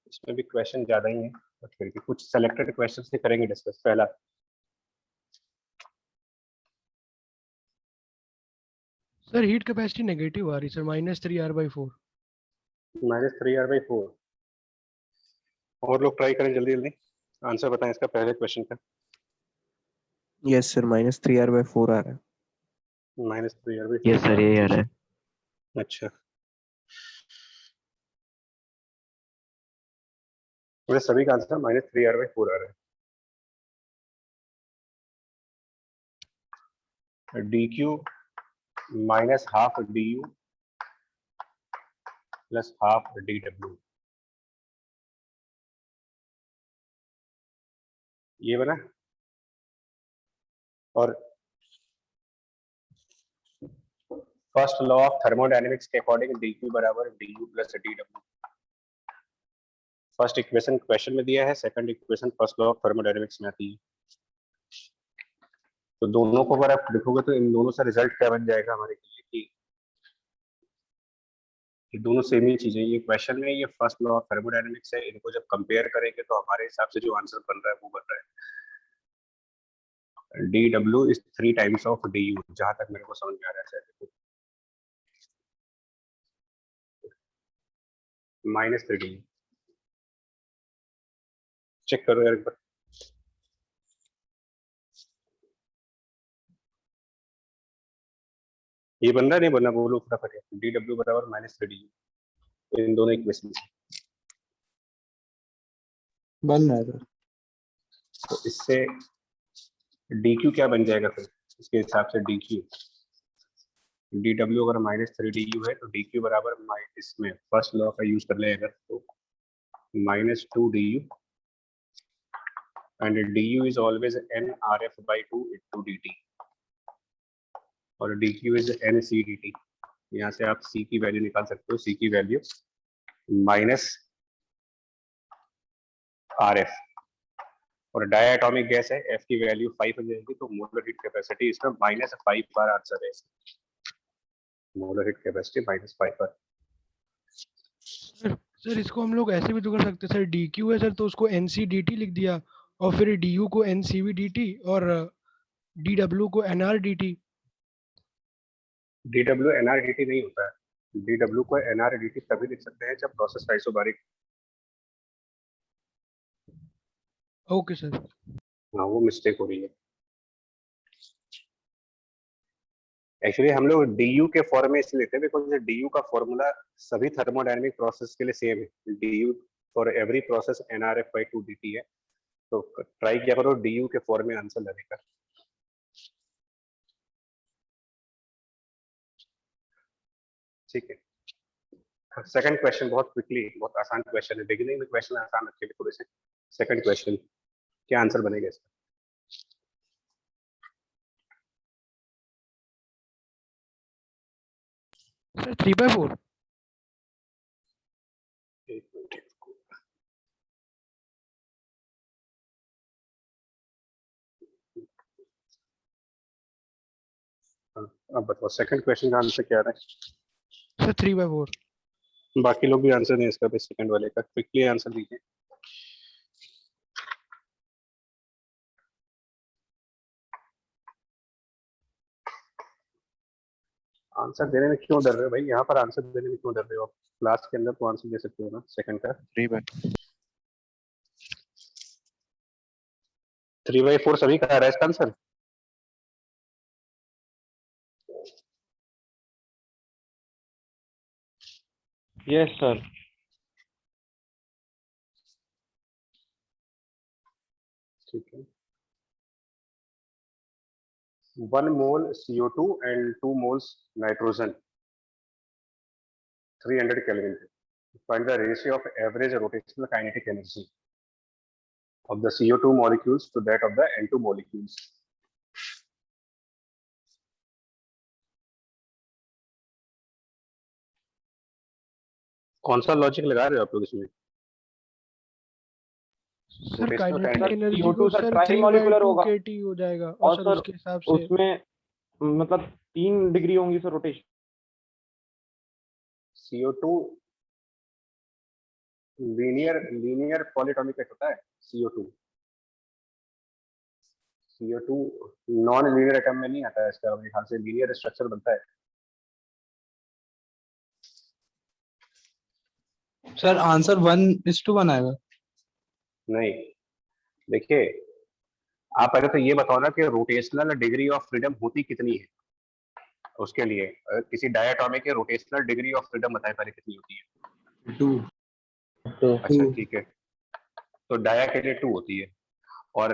इसमें भी क्वेश्चन ज्यादा ही है, बट फिर भी कुछ सेलेक्टेड क्वेश्चन से करेंगे डिस्कस। पहला सर हीट कैपेसिटी नेगेटिव आ रही सर, -3R/4। -3R/4। और लोग ट्राई करें जल्दी जल्दी, आंसर बताएं इसका पहले क्वेश्चन का। यस सर, -3R/4 आ रहा है। -3R/4। यस सर, यही आ रहा है। अच्छा, मेरे सभी का आंसर -3R/4 आ रहा है। dq -12 du plus half dw, ये बना। और फर्स्ट लॉ ऑफ थर्मोडायनेमिक्स के अकॉर्डिंग dq बराबर du plus dw। First equation question में दिया है, second equation first law of thermodynamics में आती है। तो दोनों को अगर आप लिखोगे तो इन दोनों से रिजल्ट क्या बन जाएगा हमारे लिए कि ये दोनों सेम ही चीजें। ये क्वेश्चन में ये फर्स्ट लॉ ऑफ थर्मोडायनेमिक्स है, इनको जब कंपेयर करेंगे तो हमारे हिसाब से जो आंसर बन रहा है वो बन रहा है dw is 3 times of du, जहां तक मेरे को समझ में आ रहा है। -3 du चेक करो यार एक बार। ये बन रहा नहीं बनना, बोलो फटाफट। dw बराबर -3 du इन दोनों इक्वेशन से बन रहा है सर। तो इससे dq क्या बन जाएगा फिर इसके हिसाब से dq dw अगर -3 du है तो dq बराबर इसमें फर्स्ट लॉ का यूज कर ले अगर तो -2 du and du is always nRF/2 into dt और dq इज nc dt। यहाँ से आप c की वैल्यू निकाल सकते हो, c की वैल्यू -RF और डायटोमिक गैस है, f की वैल्यू 5 हो जाएगी, तो मोलर हीट कैपेसिटी इसका -5 बार आंसर है। मोलर हीट कैपेसिटी -5 बार। सर इसको हम लोग ऐसे भी तो कर सकते हैं सर, dq है सर तो उसको nc/dt लिख दिया और फिर du को nCV/dt और dw को nR/dt। dw nR/dt नहीं होता है, dw को nR/dt तभी लिख सकते हैं जब प्रोसेस आइसोबारिक। Okay sir. हाँ, वो मिस्टेक हो रही है। एक्चुअली हम लोग du के फॉर्म में इसलिए लेते हैं बिकॉज du का फॉर्मूला सभी थर्मोडायनेमिक प्रोसेस के लिए सेम है। du for every process nRF/2 dt है। तो ट्राई किया करो du के फॉर्म में आंसर लाने का। ठीक है, सेकंड क्वेश्चन बहुत क्विकली, बहुत आसान क्वेश्चन है। बिगिनिंग में क्वेश्चन आसान रखे थोड़े से। सेकंड क्वेश्चन क्या आंसर बनेगा इसका? सर 3/4। अब बताओ सेकंड क्वेश्चन का आंसर क्या आ रहा है? सर 3/4। बाकी लोग भी आंसर दें इसका भी, सेकंड वाले का क्विकली आंसर दीजिए। आंसर देने में क्यों डर रहे हो भाई? यहाँ पर आंसर देने में क्यों डर रहे हो? क्लास के अंदर तो आंसर दे सकते हो ना सेकंड का। 3/4 सभी का आ रहा है इसका आंसर। Yes sir. ठीक है, 1 mole CO2 and 2 moles nitrogen, 300 Kelvin. Find the ratio of average rotational kinetic energy of the CO2 molecules to that of the N2 molecules. कौन सा लॉजिक लगा रहे हो आप लोग इसमें? Sir kinetic Rotational energy CO2 को सर सर ट्राइमोलिकुलर 3/2 होगा। kT हो जाएगा और और सर सर उसके हिसाब से उसमें मतलब 3 डिग्री होंगी sir rotation. CO2 linear polyatomic होता है CO2। CO2 non linear atom में नहीं आता है, इसका मेरे ख्याल से लीनियर स्ट्रक्चर बनता है। सर आंसर 1:1 आएगा। नहीं, देखिए आप पहले तो ये बताओ ना कि रोटेशनल डिग्री ऑफ फ्रीडम होती कितनी है। उसके लिए किसी डायटॉमिक के रोटेशनल डिग्री ऑफ फ्रीडम बताएं पहले कितनी होती है। 2। अच्छा ठीक है, तो डाया के लिए 2 होती है। और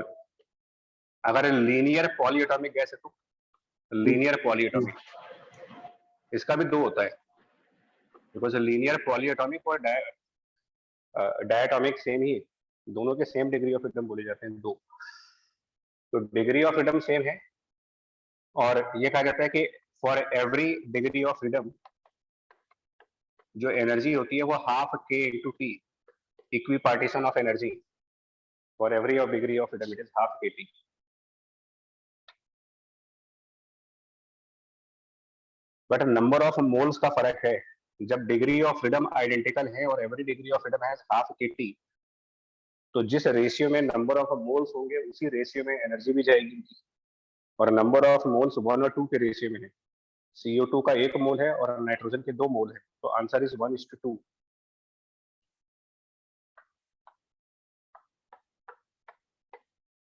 अगर लीनियर पॉलीएटॉमिक गैस है तो लीनियर पॉलीएटॉमिक, इसका भी 2 होता है, बिकॉज लीनियर पॉलीएटॉमिक और डायटॉमिक सेम ही, दोनों के सेम डिग्री ऑफ फ्रीडम बोले जाते हैं 2। तो डिग्री ऑफ फ्रीडम सेम है, और ये कहा जाता है कि for every degree of freedom जो एनर्जी होती है वो half k into T, equi partition of energy for every of degree of freedom it is half kT। But number of moles का फर्क है। जब डिग्री ऑफ फ्रीडम आइडेंटिकल है और every degree of freedom has half kT, तो जिस ratio में number of moles होंगे उसी रेशियो में एनर्जी भी जाएगी, और नंबर ऑफ मोल्स 1 और 2 के रेशियो में है। CO2 का 1 मोल है और नाइट्रोजन के 2 मोल है, तो आंसर इज 1:2।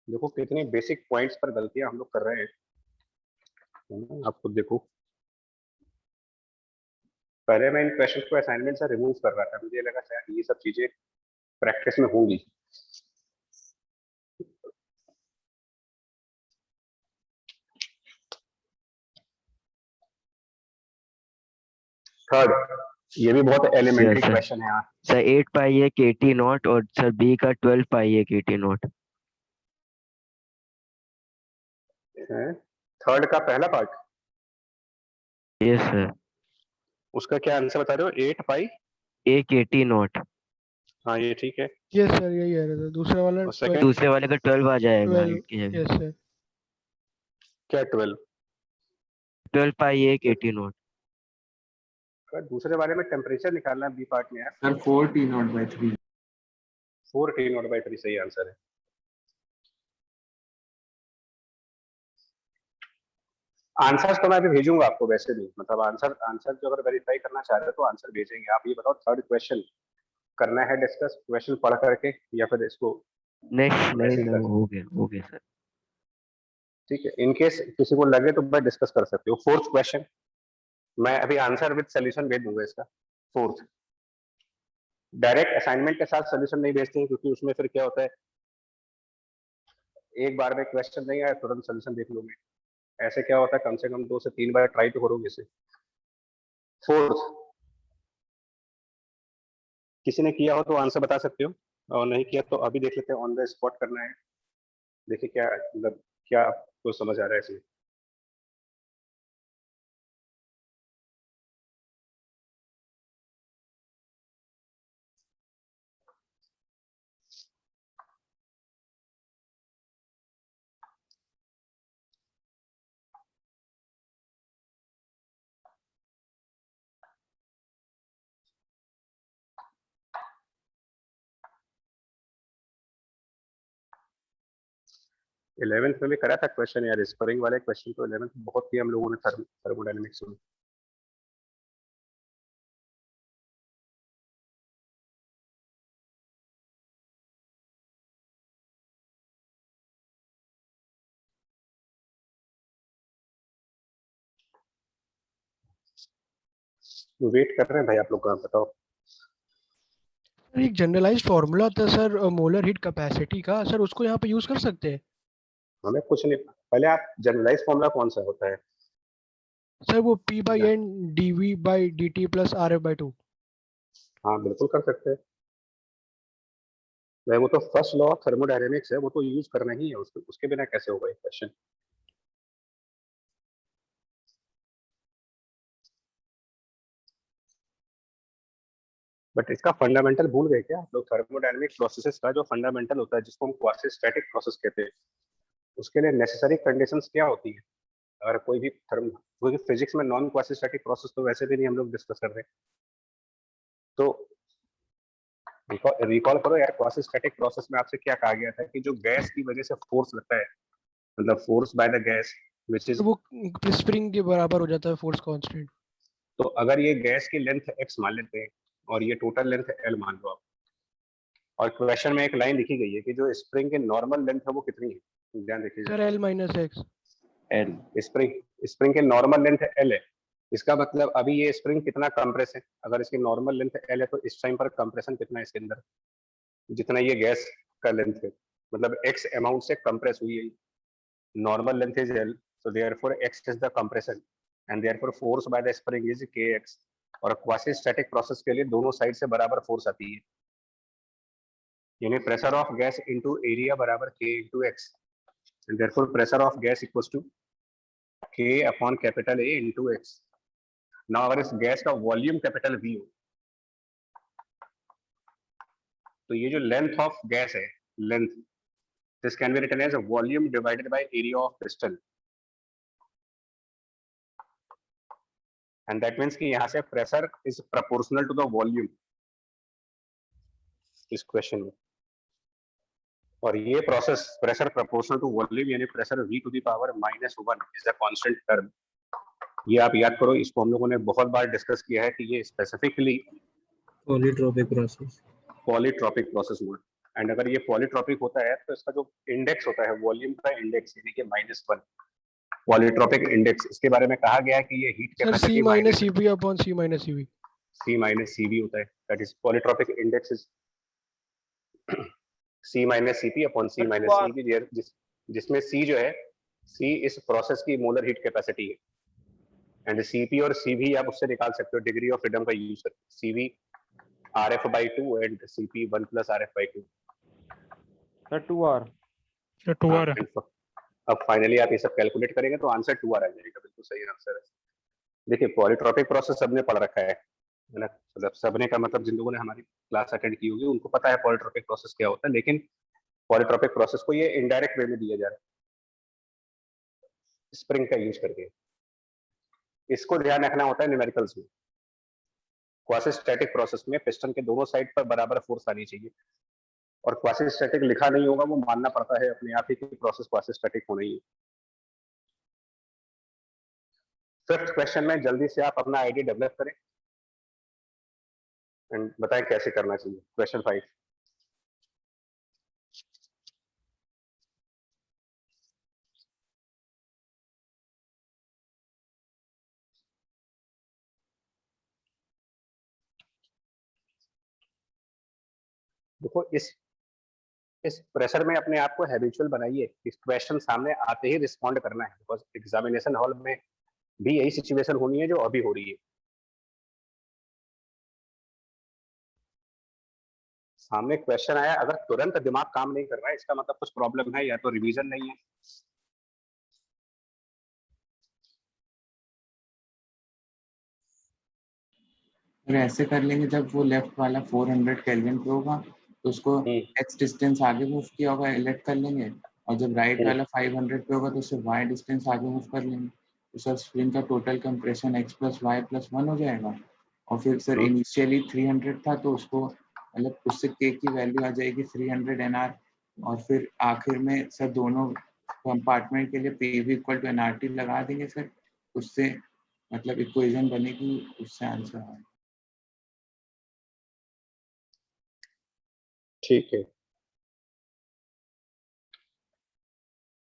देखो कितने बेसिक पॉइंट्स पर गलतियां हम लोग कर रहे हैं, आप खुद देखो। पहले मैं इन क्वेश्चन को असाइनमेंट से रिमूव कर रहा था, मुझे लगा शायद ये सब चीजें प्रैक्टिस में होंगी। थर्ड, ये भी बहुत एलिमेंट्री sir. क्वेश्चन है। सर 8 पाई है KT नॉट और सर B का 12 पाई है KT नॉट। थर्ड का पहला पार्ट, यस सर। उसका क्या आंसर बता रहे हो? 8 पाई A KT नॉट। हाँ ये ठीक है। यस सर, यही आ रहा था। दूसरा वाला और second? दूसरे वाले का 12 आ जाएगा 12। 8 की जगह। Yes sir. क्या 12? 12 पाई है KT नॉट। अगर दूसरे वाले में टेम्परेचर निकालना है बी पार्ट में यार, सर 4T0/3। 4T0/3 सही आंसर है। आंसर्स तो मैं अभी भेजूंगा आपको, वैसे भी मतलब आंसर जो अगर वेरीफाई करना चाह रहे हो तो आंसर भेजेंगे। आप ये बताओ थर्ड क्वेश्चन करना है डिस्कस, क्वेश्चन पढ़ करके, या फिर इसको नहीं ऐसे ही कर? हो गया सर। ठीक है, इन केस किसी को लगे तो मैं डिस्कस कर सकते हो। फोर्थ क्वेश्चन मैं अभी आंसर विद सोल्यूशन भेज दूंगा इसका। फोर्थ, डायरेक्ट असाइनमेंट के साथ सोल्यूशन नहीं भेजते हैं, क्योंकि उसमें फिर क्या होता है, एक बार में क्वेश्चन नहीं आया तुरंत सोल्यूशन देख लोगे। ऐसे क्या होता है, कम से कम 2 से 3 बार ट्राई तो करोगे इसे। फोर्थ, किसी ने किया हो तो आंसर बता सकते हो, और नहीं किया तो अभी देख लेते हैं, ऑन द स्पॉट करना है। देखिए क्या मतलब क्या आपको समझ आ रहा है इसमें। इलेवेंथ में भी करा था क्वेश्चन यार, स्प्रिंग वाले क्वेश्चन तो 11th में बहुत किया हम लोगों ने थर्मोडायनेमिक्स में। वेट कर रहे हैं भाई आप लोग का, बताओ। सर एक जनरलाइज्ड फार्मूला था सर मोलर हीट कैपेसिटी का, सर उसको यहाँ पे यूज कर सकते हैं? हमें कुछ नहीं, पहले आप जनरलाइज फॉर्मूला कौन सा होता है? सर वो P/N dV/dt प्लस RF/2। हाँ बिल्कुल कर सकते हैं भाई, वो तो फर्स्ट लॉ ऑफ थर्मोडायनेमिक्स है, वो तो यूज करना ही है, उसके बिना कैसे होगा ये क्वेश्चन। बट इसका फंडामेंटल भूल गए क्या आप लोग? थर्मोडायनेमिक प्रोसेसेस का जो फंडामेंटल होता है, जिसको हम क्वासी स्टैटिक प्रोसेस कहते हैं, उसके लिए नेसेसरी कंडीशंस क्या होती है? अगर कोई भी क्योंकि फिजिक्स में नॉन क्वासी स्टैटिक प्रोसेस तो वैसे भी नहीं हम लोग डिस्कस कर रहे, तो रिकॉल करो यार, क्वासी-स्टैटिक प्रोसेस में आपसे क्या कहा गया था कि जो गैस की वजह से फोर्स लगता है, मतलब force by the gas which is, वो स्प्रिंग के बराबर हो जाता है फोर्स कांस्टेंट। तो अगर ये गैस की लेंथ x मान लेते हैं और ये टोटल लेंथ l मान लो आप, और क्वेश्चन में एक लाइन लिखी गई है कि जो स्प्रिंग की नॉर्मल लेंथ है वो कितनी है, ध्यान देखिए sir L minus x. l, spring की नॉर्मल लेंथ l है, इसका मतलब अभी ये स्प्रिंग कितना कंप्रेस है, अगर इसकी नॉर्मल लेंथ l है तो इस टाइम पर कंप्रेशन कितना है इसके अंदर, जितना ये गैस का लेंथ है, मतलब x अमाउंट से कंप्रेस हुई है, normal length is l, so therefore x is the compression and therefore force by the spring is kx, और क्वासी स्टैटिक प्रोसेस के लिए दोनों साइड से बराबर फोर्स आती है, यानी pressure of gas into area बराबर k into x, and therefore pressure of gas equals to k upon capital A into x। Now अगर इस गैस का वॉल्यूम कैपिटल V हो, तो ये जो लेंथ ऑफ गैस है, length, this can be written as volume divided by area of piston, and that means कि यहाँ से pressure is proportional to the volume इस क्वेश्चन में, और ये process pressure proportional to volume यानी pressure v to the power -1 is a constant term. ये आप याद करो, इसको हम लोगों ने बहुत बार डिस्कस किया है कि ये स्पेसिफिकली पॉलीट्रॉपिक प्रोसेस हुआ, एंड अगर ये पॉलीट्रॉपिक होता है तो इसका जो इंडेक्स होता है वॉल्यूम का इंडेक्स यानी कि -1 पॉलीट्रॉपिक इंडेक्स, इसके बारे में कहा गया है कि ये heat sir capacity C minus CP upon C minus CV। C minus CV होता है, that is polytropic index is C minus CP upon C minus CV, जिसमें C जो है, C इस प्रोसेस की मोलर हीट कैपेसिटी है, and CP और CV आप उससे निकाल सकते हो डिग्री ऑफ फ्रीडम का यूज करके, CV RF/2 and CP 1 + RF/2। Sir 2R। Sir 2R। अब फाइनली आप ये सब कैलकुलेट करेंगे तो आंसर 2R आ जाएगा, बिल्कुल सही आंसर है। देखिए पॉलीट्रॉपिक प्रोसेस सबने पढ़ रखा है ना, मतलब सबने का मतलब जिन लोगों ने हमारी क्लास अटेंड की होगी उनको पता है पॉलीट्रॉपिक प्रोसेस क्या होता है, लेकिन पॉलीट्रॉपिक प्रोसेस को ये इनडायरेक्ट वे में दिया जा रहा है स्प्रिंग का यूज करके, इसको ध्यान रखना होता है न्यूमेरिकल्स में। क्वासी स्टैटिक प्रोसेस में पिस्टन के दोनों साइड पर बराबर फोर्स आनी चाहिए, और क्वासी स्टैटिक लिखा नहीं होगा वो मानना पड़ता है अपने आप ही कि प्रोसेस क्वासी स्टैटिक होना ही है। फिफ्थ क्वेश्चन में जल्दी से आप अपना आईडी डेवलप करें एंड बताएं कैसे करना चाहिए। क्वेश्चन 5, देखो इस प्रेशर में अपने आप को हैबिचुअल बनाइए, इस क्वेश्चन सामने आते ही रिस्पॉन्ड करना है, बिकॉज एग्जामिनेशन हॉल में भी यही सिचुएशन होनी है जो अभी हो रही है। सामने क्वेश्चन आया, अगर तुरंत दिमाग काम नहीं कर रहा है इसका मतलब कुछ प्रॉब्लम है, या तो रिवीजन नहीं है। फिर ऐसे कर लेंगे, जब वो लेफ्ट वाला 400 केल्विन पे होगा तो उसको x डिस्टेंस आगे मूव किया होगा इलेक्ट कर लेंगे, और जब राइट वाला 500 पे होगा तो उससे y डिस्टेंस आगे मूव कर लेंगे, तो सर स्प्रिंग का टोटल कंप्रेशन x + y + 1 हो जाएगा। और फिर सर इनिशियली 300 था तो उसको मतलब उससे k की वैल्यू आ जाएगी 300 nr, और फिर आखिर में सर दोनों कंपार्टमेंट के लिए PV = nRT लगा देंगे सर, उससे मतलब इक्वेशन बनेगी, उससे आंसर आएगा। ठीक है,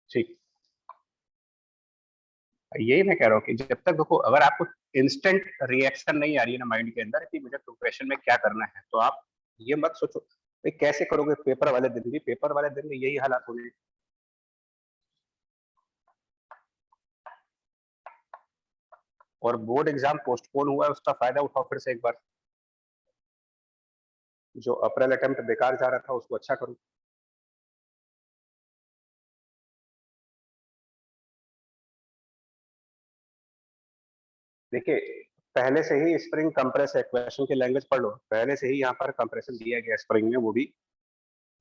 ठीक, यही मैं कह रहा हूँ कि जब तक देखो अगर आपको इंस्टेंट रिएक्शन नहीं आ रही है ना माइंड के अंदर कि मुझे क्वेश्चन में क्या करना है, तो आप ये मत सोचो कि कैसे करोगे। पेपर वाले दिन भी, पेपर वाले दिन में यही हालात होने, और बोर्ड एग्जाम पोस्टपोन हुआ है उसका फायदा उठाओ फिर से एक बार, जो अप्रैल अटेम्प्ट बेकार जा रहा था उसको अच्छा करो। देखिए पहले से ही स्प्रिंग कंप्रेस है, क्वेश्चन की लैंग्वेज पढ़ लो, पहले से ही यहाँ पर कंप्रेशन दिया गया स्प्रिंग में, वो भी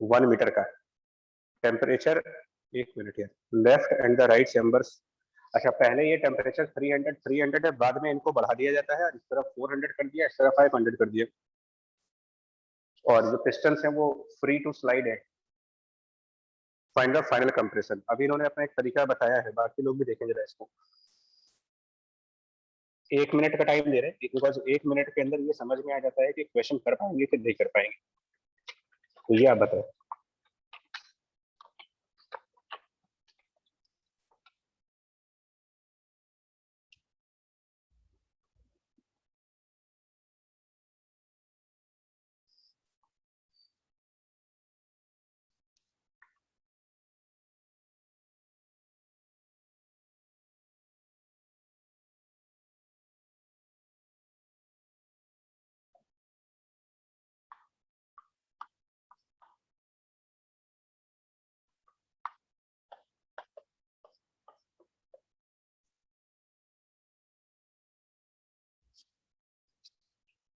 1 मीटर का। टेम्परेचर, एक मिनट यार, left and the right chambers, अच्छा पहले ये टेम्परेचर 300 है, बाद में इनको बढ़ा दिया जाता है, इस तरफ 400 कर दिया, इस तरफ 500 कर दिया। और जो पिस्टन्स हैं वो फ्री टू स्लाइड है। Find the final compression. अभी इन्होंने अपना एक तरीका बताया है, बाकी लोग भी देखें जरा इसको। 1 मिनट का टाइम दे रहे हैं, बिकॉज 1 मिनट के अंदर ये समझ में आ जाता है कि क्वेश्चन कर पाएंगे कि नहीं कर पाएंगे। तो ये आप बताएं।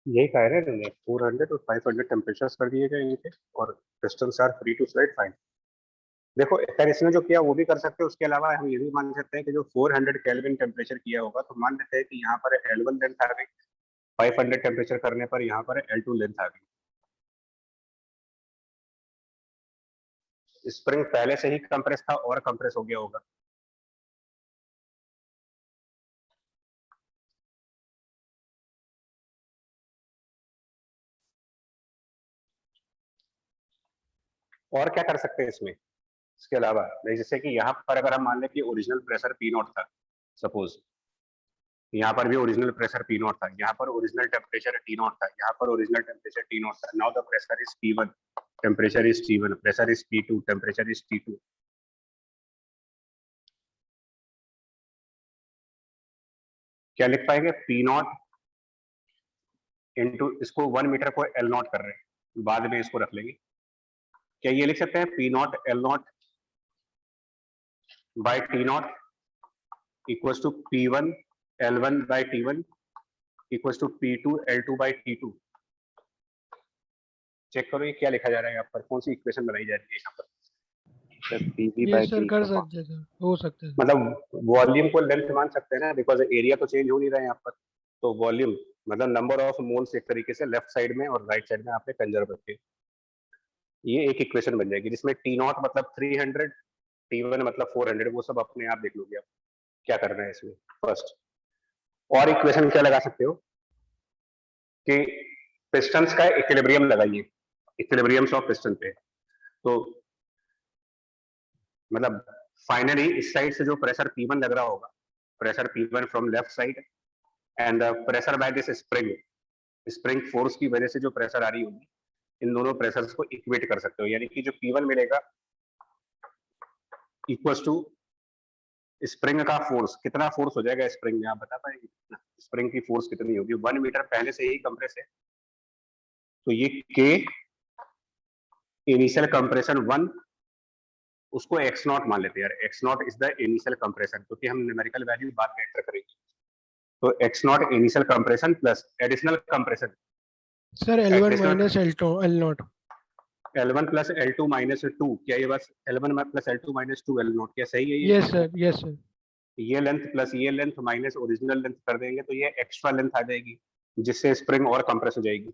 यही कह रहे हैं 400 और 500 टेम्परेचर्स कर दिए गए इनके, और pistons are free to slide. Fine. देखो खैर इसने जो किया वो भी कर सकते हैं, उसके अलावा हम ये भी मान सकते हैं कि जो 400 केल्विन टेम्परेचर किया होगा, तो मान लेते हैं कि यहाँ पर L1 लेंथ आ गई, 500 टेम्परेचर करने पर यहाँ पर L2 लेंथ आ गई। स्प्रिंग पहले से ही कंप्रेस था और कंप्रेस हो गया होगा। और क्या कर सकते हैं इसमें इसके अलावा, जैसे कि यहाँ पर अगर हम मान लें कि ओरिजिनल प्रेशर P0 था, सपोज यहाँ पर भी ओरिजिनल प्रेशर P0 था, यहाँ पर ओरिजिनल टेम्परेचर T0 था, यहाँ पर ओरिजिनल टेम्परेचर T0 था। Now the pressure is P1, temperature is T1, pressure is P2, temperature is T2। क्या लिख पाएंगे? P0 इंटू, इसको 1 मीटर को L0 कर रहे हैं, बाद में इसको रख लेंगे। क्या ये लिख सकते हैं P0 L0 by T0 equals to P1 L1 by T1 equals to P2 L2 by T2। Check करो ये क्या लिखा जा रहा है यहाँ पर, कौन सी इक्वेशन बनाई जा रही है यहाँ पर। PV ये by सर T कर का सकते थे, हो सकते थे। मतलब वॉल्यूम को लेंथ मान सकते हैं ना, बिकॉज एरिया तो चेंज हो नहीं रहा है यहाँ पर। तो वॉल्यूम मतलब नंबर ऑफ मोल्स एक तरीके से लेफ्ट साइड में और राइट साइड में आपने कंजर्व रखे। ये एक इक्वेशन बन जाएगी जिसमें T0 मतलब 300, T1 मतलब 400, वो सब अपने आप देख लोगे आप क्या करना है इसमें फर्स्ट। और इक्वेशन क्या लगा सकते हो कि पिस्टन्स का इक्विलिब्रियम लगाइए, इक्विलिब्रियम्स ऑफ पिस्टन पे। तो मतलब फाइनली इस साइड से जो प्रेशर P1 लग रहा होगा, pressure P1 from left side and pressure by this spring, spring force की वजह से जो प्रेशर आ रही होगी, इन दोनों प्रेशर्स को इक्वेट कर सकते हो। यानी कि जो P1 मिलेगा इक्वल्स टू स्प्रिंग का फोर्स। कितना फोर्स हो जाएगा स्प्रिंग में, आप बता पाएंगे? स्प्रिंग की फोर्स कितनी होगी? 1 मीटर पहले से ही कंप्रेस है, तो ये K इनिशियल कंप्रेशन 1, उसको x0 मान लेते हैं यार। x0 is the initial compression, क्योंकि हम न्यूमेरिकल वैल्यू बाद में एंटर करेंगे। तो x0 initial compression plus additional compression sir L1 Additional- minus L0 L1 plus L2 minus 2। क्या ये बस L1 plus L2 minus 2 L0, क्या सही है ये? Yes sir, yes sir. ये लेंथ प्लस ये लेंथ माइनस ओरिजिनल लेंथ कर देंगे तो ये एक्स्ट्रा लेंथ आ जाएगी, जिससे स्प्रिंग और कंप्रेस हो जाएगी,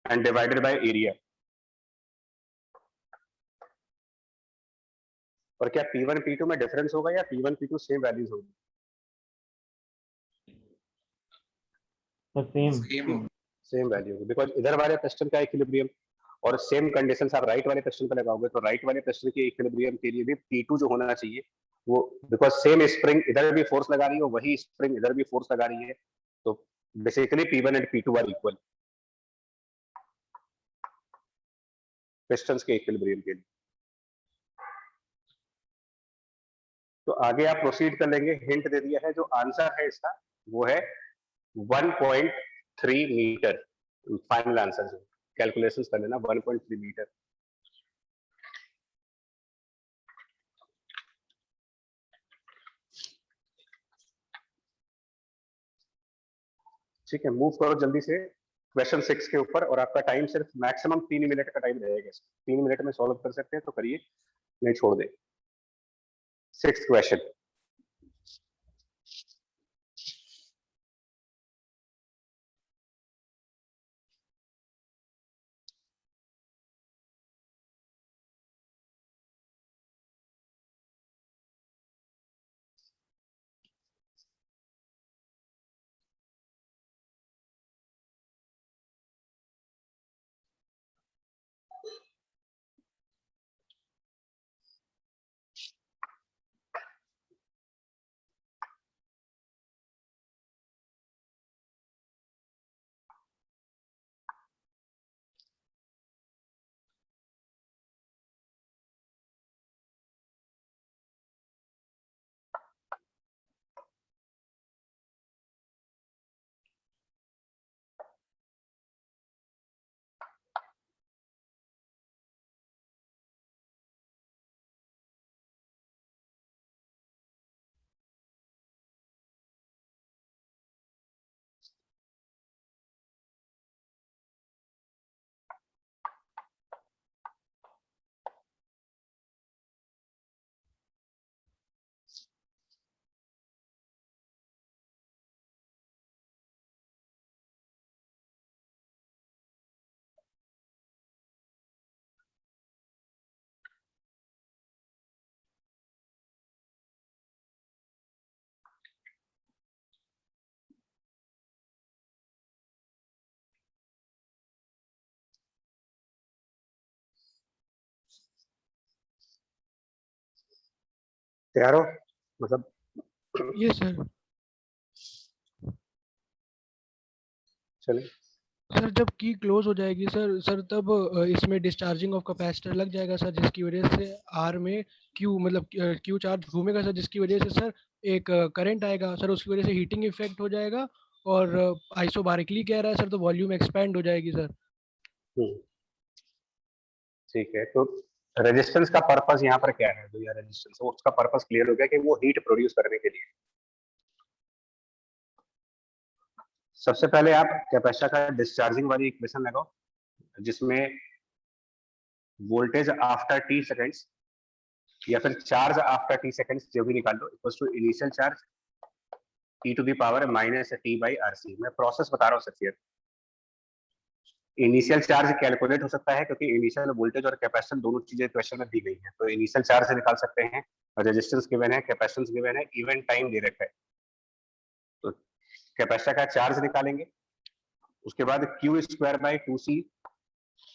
एंड डिवाइडेड बाय एरिया। और क्या P1 P2 में डिफरेंस होगा या P1 P2 सेम वैल्यूज होगी? सेम सेम वैल्यू होगी, बिकॉज इधर वाले पिस्टन का इक्विलिब्रियम और सेम कंडीशंस आप राइट वाले पिस्टन पे लगाओगे, तो राइट वाले पिस्टन के इक्विलिब्रियम के लिए भी P2 जो होना चाहिए वो, बिकॉज सेम स्प्रिंग इधर भी फोर्स लगा रही है, वही स्प्रिंग इधर भी फोर्स लगा रही है, तो basically P1 and P2 are equal pistons के इक्विलिब्रियम के लिए। तो आगे आप प्रोसीड कर लेंगे। हिंट दे दिया है, जो आंसर है इसका वो है 1.3 मीटर। फाइनल आंसर कैलकुलेशंस कर लेना, 1.3 मीटर। ठीक है, मूव करो जल्दी से क्वेश्चन 6 के ऊपर, और आपका टाइम सिर्फ मैक्सिमम 3 मिनट का टाइम रहेगा। 3 मिनट में सॉल्व कर सकते हैं तो करिए, नहीं छोड़ दे। 6th क्वेश्चन, तैयार हो? मतलब ये सर चले सर जब की क्लोज हो जाएगी सर तब इसमें डिस्चार्जिंग ऑफ कैपेसिटर लग जाएगा सर, जिसकी वजह से आर में क्यू मतलब क्यू चार्ज घूमेगा सर, जिसकी वजह से सर एक करंट आएगा सर, उसकी वजह से हीटिंग इफेक्ट हो जाएगा और आइसोबारिकली कह रहा है सर तो वॉल्यूम एक्सपेंड हो जाएगी सर। ठीक है, तो रेजिस्टेंस का पर्पस यहाँ पर क्या है? जो यह रेजिस्टेंस है उसका पर्पस क्लियर हो गया कि वो हीट प्रोड्यूस करने के लिए। सबसे पहले आप कैपेसिटर का डिस्चार्जिंग वाली इक्वेशन लगाओ, जिसमें वोल्टेज आफ्टर टी सेकेंड्स या फिर चार्ज आफ्टर टी सेकेंड्स जो भी निकाल लो equal to initial charge e to the power minus T by R C. मैं प्रोसेस बता रहा हूँ सिर्फ। इनिशियल चार्ज कैलकुलेट हो सकता है क्योंकि इनिशियल वोल्टेज और कैपेसिटर दोनों चीजें क्वेश्चन में दी गई हैं, तो इनिशियल चार्ज से निकाल सकते हैं, रेजिस्टेंस गिवन है, कैपेसिटेंस गिवन है, इवन टाइम दे रखा है, तो कैपेसिटर का चार्ज निकालेंगे। उसके बाद Q square by two C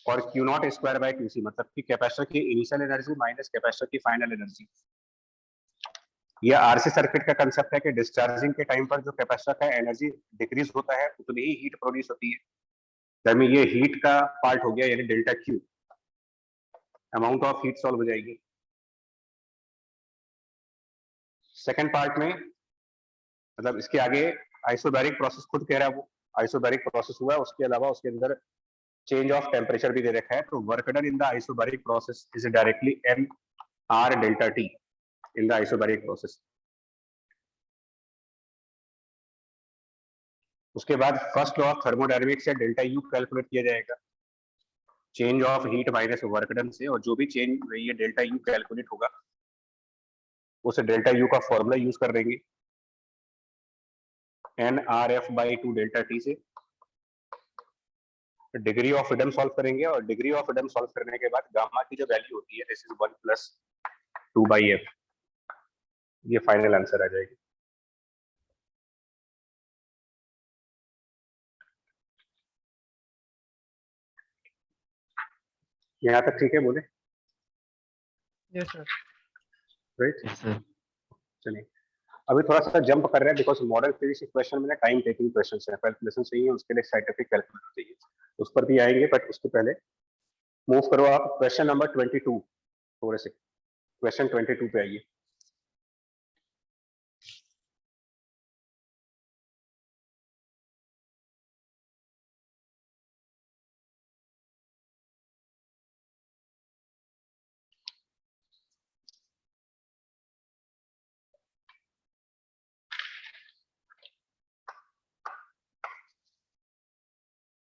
और Q naught square by two C, मतलब कि कैपेसिटर की इनिशियल एनर्जी माइनस कैपेसिटर की फाइनल एनर्जी। यह आरसी सर्किट का कंसेप्ट है कि डिस्चार्जिंग के टाइम पर जो कैपेसिटर का एनर्जी डिक्रीज होता है उतनी ही हीट प्रोड्यूस होती है। तभी ये हीट का पार्ट हो गया, यानी delta Q, amount of heat solve हो जाएगी। सेकंड पार्ट में मतलब इसके आगे आइसोबैरिक प्रोसेस खुद कह रहा है, वो आइसोबैरिक प्रोसेस हुआ है, उसके अलावा उसके अंदर चेंज ऑफ टेम्परेचर भी दे रखा है, तो work done in the isobaric process is directly M R delta T in the isobaric process. उसके बाद फर्स्ट लॉ ऑफ थर्मोडायनेमिक्स से डेल्टा यू कैलकुलेट किया जाएगा, change of heat minus work done से, और जो भी चेंज ये डेल्टा यू कैलकुलेट होगा उसे डेल्टा यू का फॉर्मूला यूज कर देंगे N R F by two delta T से। डिग्री ऑफ फ्रीडम सॉल्व करेंगे और डिग्री ऑफ फ्रीडम सॉल्व करने के बाद गामा की जो वैल्यू होती है this is 1 plus 2 by F, ये फाइनल आंसर आ जाएगी। यहाँ तक ठीक है बोले? Yes sir. Right, Yes, sir. चलिए अभी थोड़ा सा जंप कर रहे हैं बिकॉज मॉडल फिजिक्स क्वेश्चन में टाइम टेकिंग क्वेश्चन है, कैलकुलेशन चाहिए, उसके लिए साइंटिफिक कैलकुलेटर चाहिए, उस पर भी आएंगे, बट उसके पहले मूव करो आप क्वेश्चन नंबर 22, थोड़े से क्वेश्चन 22 पे आइए।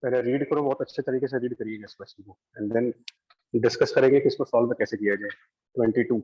पहले रीड करो, बहुत अच्छे तरीके से रीड करिएगा इस क्वेश्चन को, एंड देन डिस्कस करेंगे कि इसको सॉल्व कैसे किया जाए। 22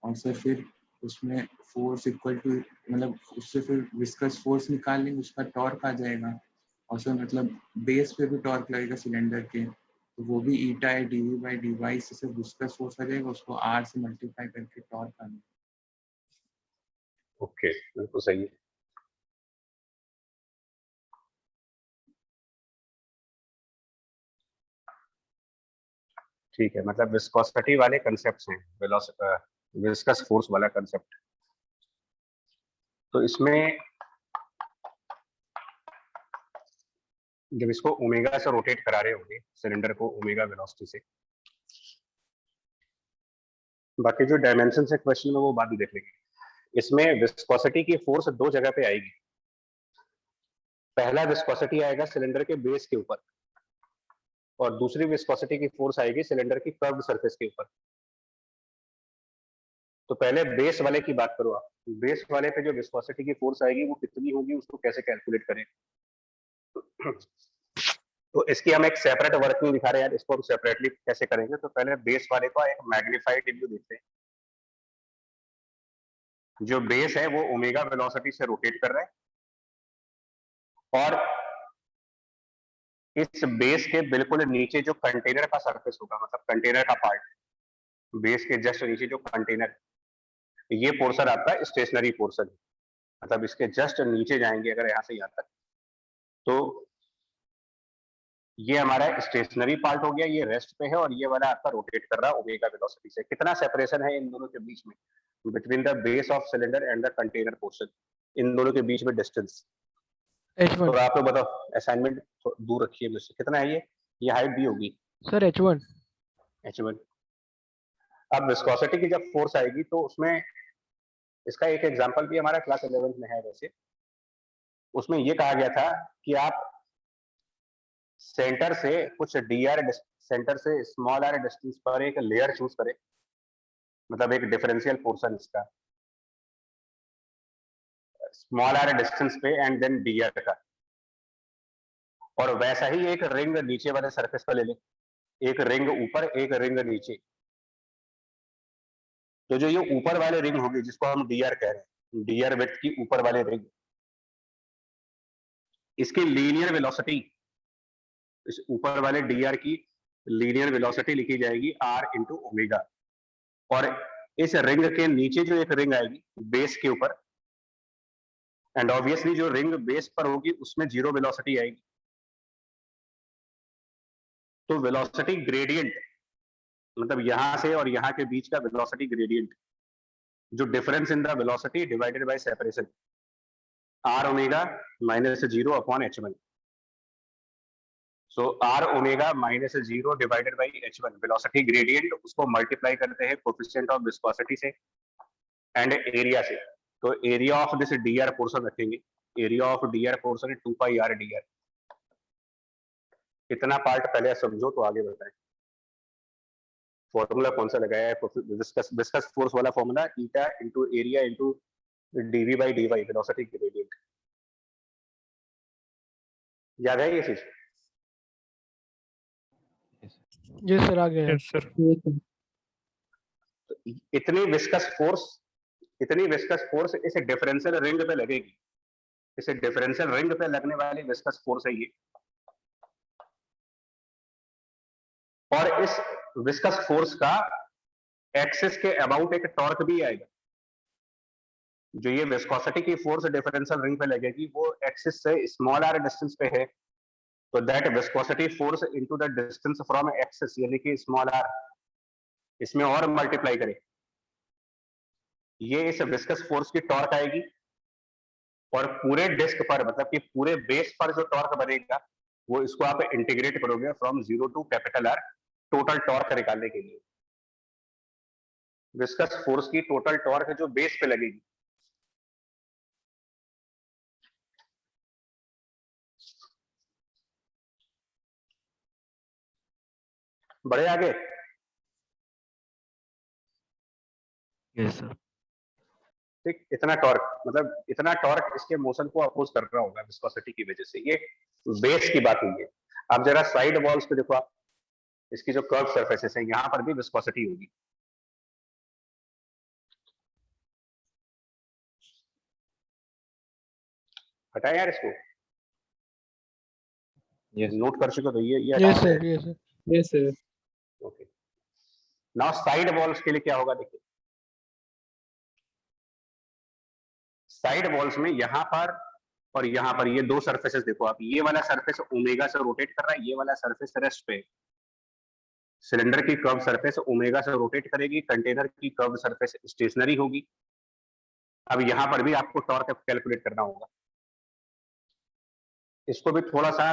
और सर फिर उसमें फोर्स इक्वल टू मतलब उससे फिर विस्कस फोर्स निकाल लेंगे, उसका टॉर्क आ जाएगा, और सर मतलब बेस पे भी टॉर्क लगेगा सिलेंडर के, तो वो भी ईटा है डीवी बाई डी वाई से सिर्फ विस्कस फोर्स आ जाएगा, उसको आर से मल्टीप्लाई करके टॉर्क आ जाएगा। ओके, बिल्कुल सही है। ठीक है, मतलब विस्कोसिटी वाले कंसेप्ट हैं, विस्कस फोर्स वाला कंसेप्ट। तो इसमें जब इसको ओमेगा से रोटेट करा रहे होंगे सिलेंडर को ओमेगा वेलोसिटी से, बाकी जो डायमेंशन है क्वेश्चन में वो बाद में देख लेंगे। इसमें विस्कोसिटी की फोर्स दो जगह पे आएगी। पहला विस्कोसिटी आएगा सिलेंडर के बेस के ऊपर और दूसरी विस्कोसिटी की फोर्स आएगी सिलेंडर की कर्व्ड सरफेस के ऊपर। तो पहले बेस वाले की बात करो आप। बेस वाले पे जो विस्कोसिटी की फोर्स आएगी वो कितनी होगी, उसको कैसे कैलकुलेट करें। तो इसकी हम एक सेपरेट वर्किंग दिखा रहे हैं यार, इसको हम सेपरेटली कैसे करेंगे। तो पहले बेस वाले का एक मैग्नीफाइड व्यू देखते हैं। जो बेस है वो ओमेगा वेलोसिटी से रोटेट कर रहा है और इस बेस के बिल्कुल नीचे जो कंटेनर का सरफेस होगा, मतलब कंटेनर का पार्ट, बेस के जस्ट नीचे जो कंटेनर, ये पोर्शन आपका स्टेशनरी पोर्शन है। मतलब इसके जस्ट नीचे जाएंगे अगर यहां से यहां तक, तो ये हमारा स्टेशनरी पार्ट हो गया, ये रेस्ट पे है और ये वाला आपका रोटेट कर रहा है ओमेगा वेलोसिटी से। कितना सेपरेशन है इन दोनों के बीच में, between the base of cylinder and the container portion, इन दोनों के बीच में डिस्टेंस। H1 तो आप लोग बताओ, असाइनमेंट दूर रखिए मुझसे, कितना है ये हाइट भी होगी सर H1। H1। अब विस्कोसिटी की जब फोर्स आएगी तो उसमें इसका एक एग्जांपल भी हमारा क्लास 11 में है वैसे। उसमें ये कहा गया था कि आप सेंटर से कुछ सेंटर से स्मॉल आर डिस्टेंस पर एक लेयर चूज करें, मतलब एक डिफरेंशियल पोर्शन इसका स्मॉल आर डिस्टेंस पे एंड देन dr का, और वैसा ही एक रिंग नीचे वाले सरफेस पर ले लें, एक रिंग ऊपर एक रिंग नीचे। तो जो ये ऊपर वाले रिंग होगी जिसको हम dr कह रहे हैं, dr विड्थ की ऊपर वाले रिंग, इसकी लीनियर वेलोसिटी, इस ऊपर वाले dr की लीनियर वेलोसिटी लिखी जाएगी r इंटू ओमेगा। और इस रिंग के नीचे जो एक रिंग आएगी बेस के ऊपर, एंड ऑब्वियसली जो रिंग बेस पर होगी उसमें जीरो वेलोसिटी आएगी। तो वेलोसिटी ग्रेडियंट, मतलब यहां से और यहां के बीच का वेलोसिटी ग्रेडियंट, जो difference in the velocity divided by separation, r omega minus 0 upon h1। So r omega minus 0 divided by h1 velocity gradient, उसको मल्टीप्लाई करते हैं कोएफिशिएंट ऑफ विस्कोसिटी से एंड एरिया से। तो area of this dr portion रखेंगे, area of dr portion है 2 पाई r dr। इतना part पहले समझो तो आगे बताएं। फॉर्मूला कौन सा लगाया है, विस्कस फोर्स वाला formula, eta into area into dv by dy, velocity gradient. याद है ये चीज? जी सर आ गया है। Yes sir. इतनी विस्कस फोर्स इस डिफरेंशियल रिंग पे लगेगी। इस डिफरेंशियल रिंग पे लगने वाली विस्कस फोर्स है ये, और इस विस्कस फोर्स का एक्सिस के अबाउट एक टॉर्क भी आएगा। जो ये विस्कोसिटी की फोर्स डिफरेंशियल रिंग पे लगेगी वो एक्सिस से स्मॉल आर डिस्टेंस पे है, तो that viscosity force into the distance from axis यानी कि स्मॉल आर, इसमें और मल्टीप्लाई करें, ये इस विस्कस फोर्स की टॉर्क आएगी। और पूरे डिस्क पर, मतलब कि पूरे बेस पर जो टॉर्क बनेगा वो, इसको आप इंटीग्रेट करोगे from 0 to capital R, total torque निकालने के लिए। विस्कस फोर्स की टोटल टॉर्क जो बेस पे लगेगी, बड़े आगे। Yes sir. ठीक, इतना टॉर्क, मतलब इतना टॉर्क इसके मोशन को अपोज कर रहा होगा विस्कोसिटी की वजह से। ये बेस की बात हुई है। अब जरा साइड वॉल्स पे देखो आप, इसकी जो कर्व सरफेसेस है यहां पर भी विस्कोसिटी होगी। हटाए यार इसको, ये नोट कर चुके तो ये yes sir yes sir yes sir. Okay. Now side walls के लिए क्या होगा, देखिए साइड वॉल्स में यहां पर और यहां पर ये दो सरफेसेस देखो आप, ये वाला सरफेस ओमेगा से रोटेट कर रहा है, ये वाला सरफेस रेस्ट पे। सिलेंडर की कर्व सरफेस ओमेगा से रोटेट करेगी, कंटेनर की कर्व सरफेस स्टेशनरी होगी। अब यहां पर भी आपको टॉर्क कैलकुलेट करना होगा। इसको भी थोड़ा सा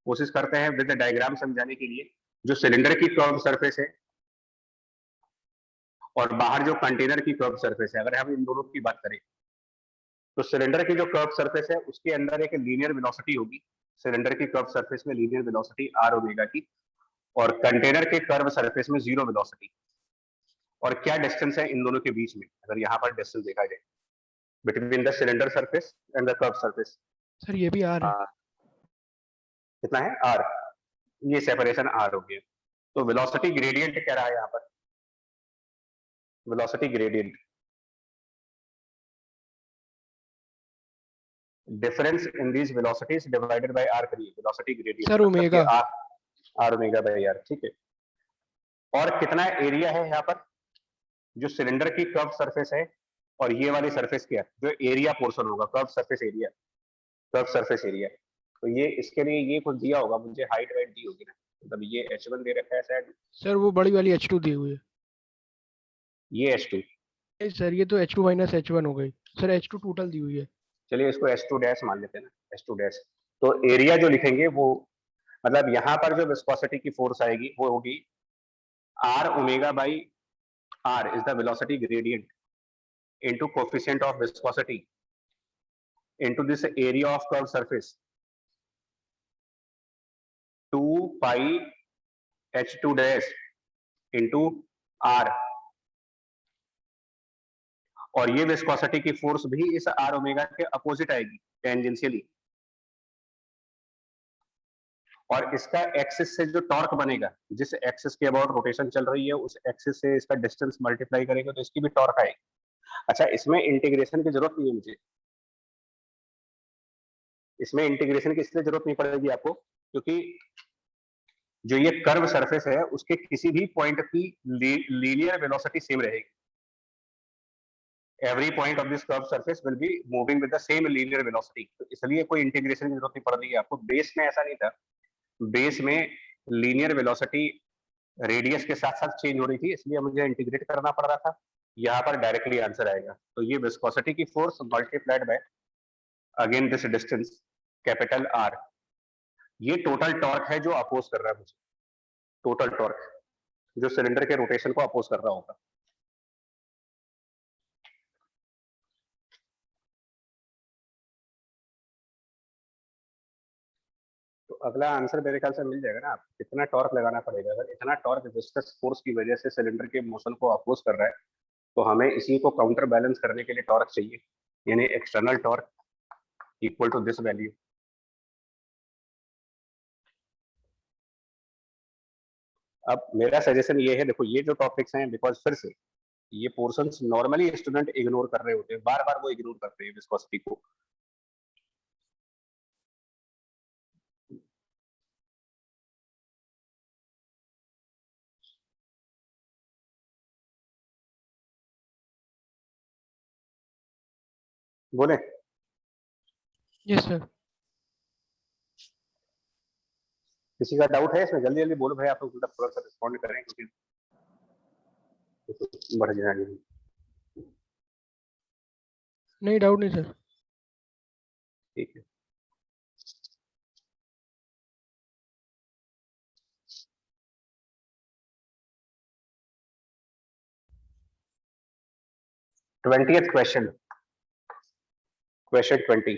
कोशिश करते हैं विद डायग्राम समझाने के लिए। जो सिलेंडर की कर्व सरफेस है और बाहर जो कंटेनर की कर्व सरफेस है, अगर हम इन दोनों की बात करें तो सिलेंडर की जो कर्व सरफेस है उसके अंदर एक लीनियर वेलोसिटी होगी, सिलेंडर की कर्व सरफेस में लीनियर वेलोसिटी आर ओमेगा की, और कंटेनर के कर्व सरफेस में जीरो वेलोसिटी। और क्या डिस्टेंस है इन दोनों के बीच में, अगर यहाँ पर डिस्टेंस देखा जाए between the cylinder surface and the curve surface, sir ये भी आर है। कितना है आर, ये सेपरेशन आर हो गया। तो वेलोसिटी ग्रेडियंट क्या रहा है यहाँ पर, velocity gradient difference in these velocities divided by R करिए, velocity gradient sir omega. R omega by R, ठीक है। और कितना एरिया है यहाँ पर, जो सिलेंडर की कर्व सरफेस है और ये वाली सरफेस क्या, जो एरिया पोर्शन होगा, curve surface area, curve surface area. तो ये इसके लिए ये कुछ दिया होगा मुझे, हाइट वाइट दी होगी ना, मतलब ये h1 दे रखा है शायद, सर वो बड़ी वाली H2 दी हुई है। ये h2, नहीं सर ये तो H2 माइनस H1 हो गई। सर H2 टोटल दी हुई है। चलिए इसको h2 डैश मान लेते हैं ना, h2 डैश। तो एरिया जो लिखेंगे वो, मतलब यहाँ पर जो विस्कोसिटी की फोर्स आएगी वो होगी r omega by r is the velocity gradient into coefficient of viscosity into this area of curved surface 2 pi h2 dash into r, और ये विस्कोसिटी की फोर्स भी इस r ओमेगा के अपोजिट आएगी टेंजेंशियली, और इसका एक्सिस से जो टॉर्क बनेगा, जिस एक्सिस के अबाउट रोटेशन चल रही है उस एक्सिस से इसका डिस्टेंस मल्टीप्लाई करेंगे तो इसकी भी टॉर्क आएगी। अच्छा, इसमें इंटीग्रेशन की जरूरत नहीं है मुझे, इसमें इंटीग्रेशन की इसलिए जरूरत नहीं पड़ेगी आपको क्योंकि जो ये कर्व सरफेस है उसके किसी भी पॉइंट की लीनियर वेलोसिटी सेम रहेगी। Every point of this curve surface will be moving with the same linear velocity, तो इसलिए कोई इंटीग्रेशन की जरूरत नहीं पड़ रही है आपको। बेस में ऐसा नहीं था, बेस में लीनियर वेलोसिटी रेडियस के साथ साथ चेंज हो रही थी, इसलिए मुझे इंटीग्रेट करना पड़ रहा था। यहाँ पर डायरेक्टली आंसर आएगा, तो ये विस्कोसिटी की force multiplied by again this distance capital R, ये टोटल टॉर्क है जो अपोज कर रहा है मुझे, टोटल टॉर्क जो सिलेंडर के रोटेशन को अपोज कर रहा होगा। तो अगला आंसर मेरे ख्याल से मिल जाएगा ना, आप कितना टॉर्क लगाना पड़ेगा। अगर इतना टॉर्क विस्कस फोर्स की वजह से सिलेंडर के मोशन को अपोज कर रहा है तो हमें इसी को काउंटर बैलेंस करने के लिए टॉर्क चाहिए, यानी external torque equal to this value. अब मेरा सजेशन ये है, देखो ये जो टॉपिक्स हैं, बिकॉज फिर से ये पोर्शंस नॉर्मली स्टूडेंट इग्नोर कर रहे होते हैं, बार बार वो इग्नोर करते हैं विस्कोसिटी को। बोले यस सर। किसी का डाउट है इसमें, जल्दी जल्दी बोलो भाई, आप लोग मतलब थोड़ा सा रिस्पॉन्ड करें क्योंकि बढ़ जाएगी। नहीं डाउट नहीं सर। ठीक है, ट्वेंटियथ क्वेश्चन, क्वेश्चन 20।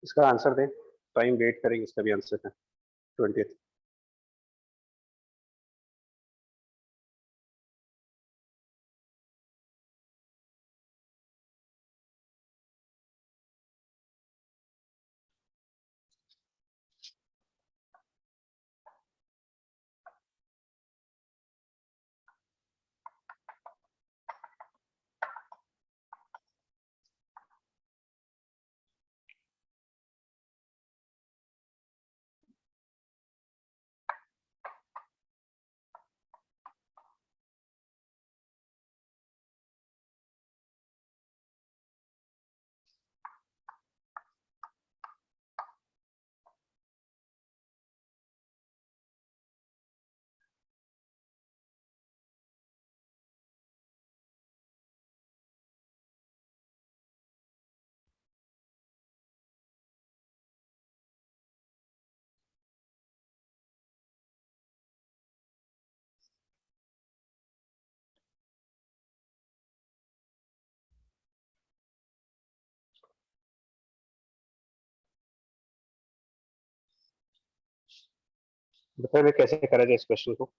इसका आंसर दें, टाइम वेट करेंगे, इसका भी आंसर है 20th। बताइए कैसे करा जाए इस क्वेश्चन को।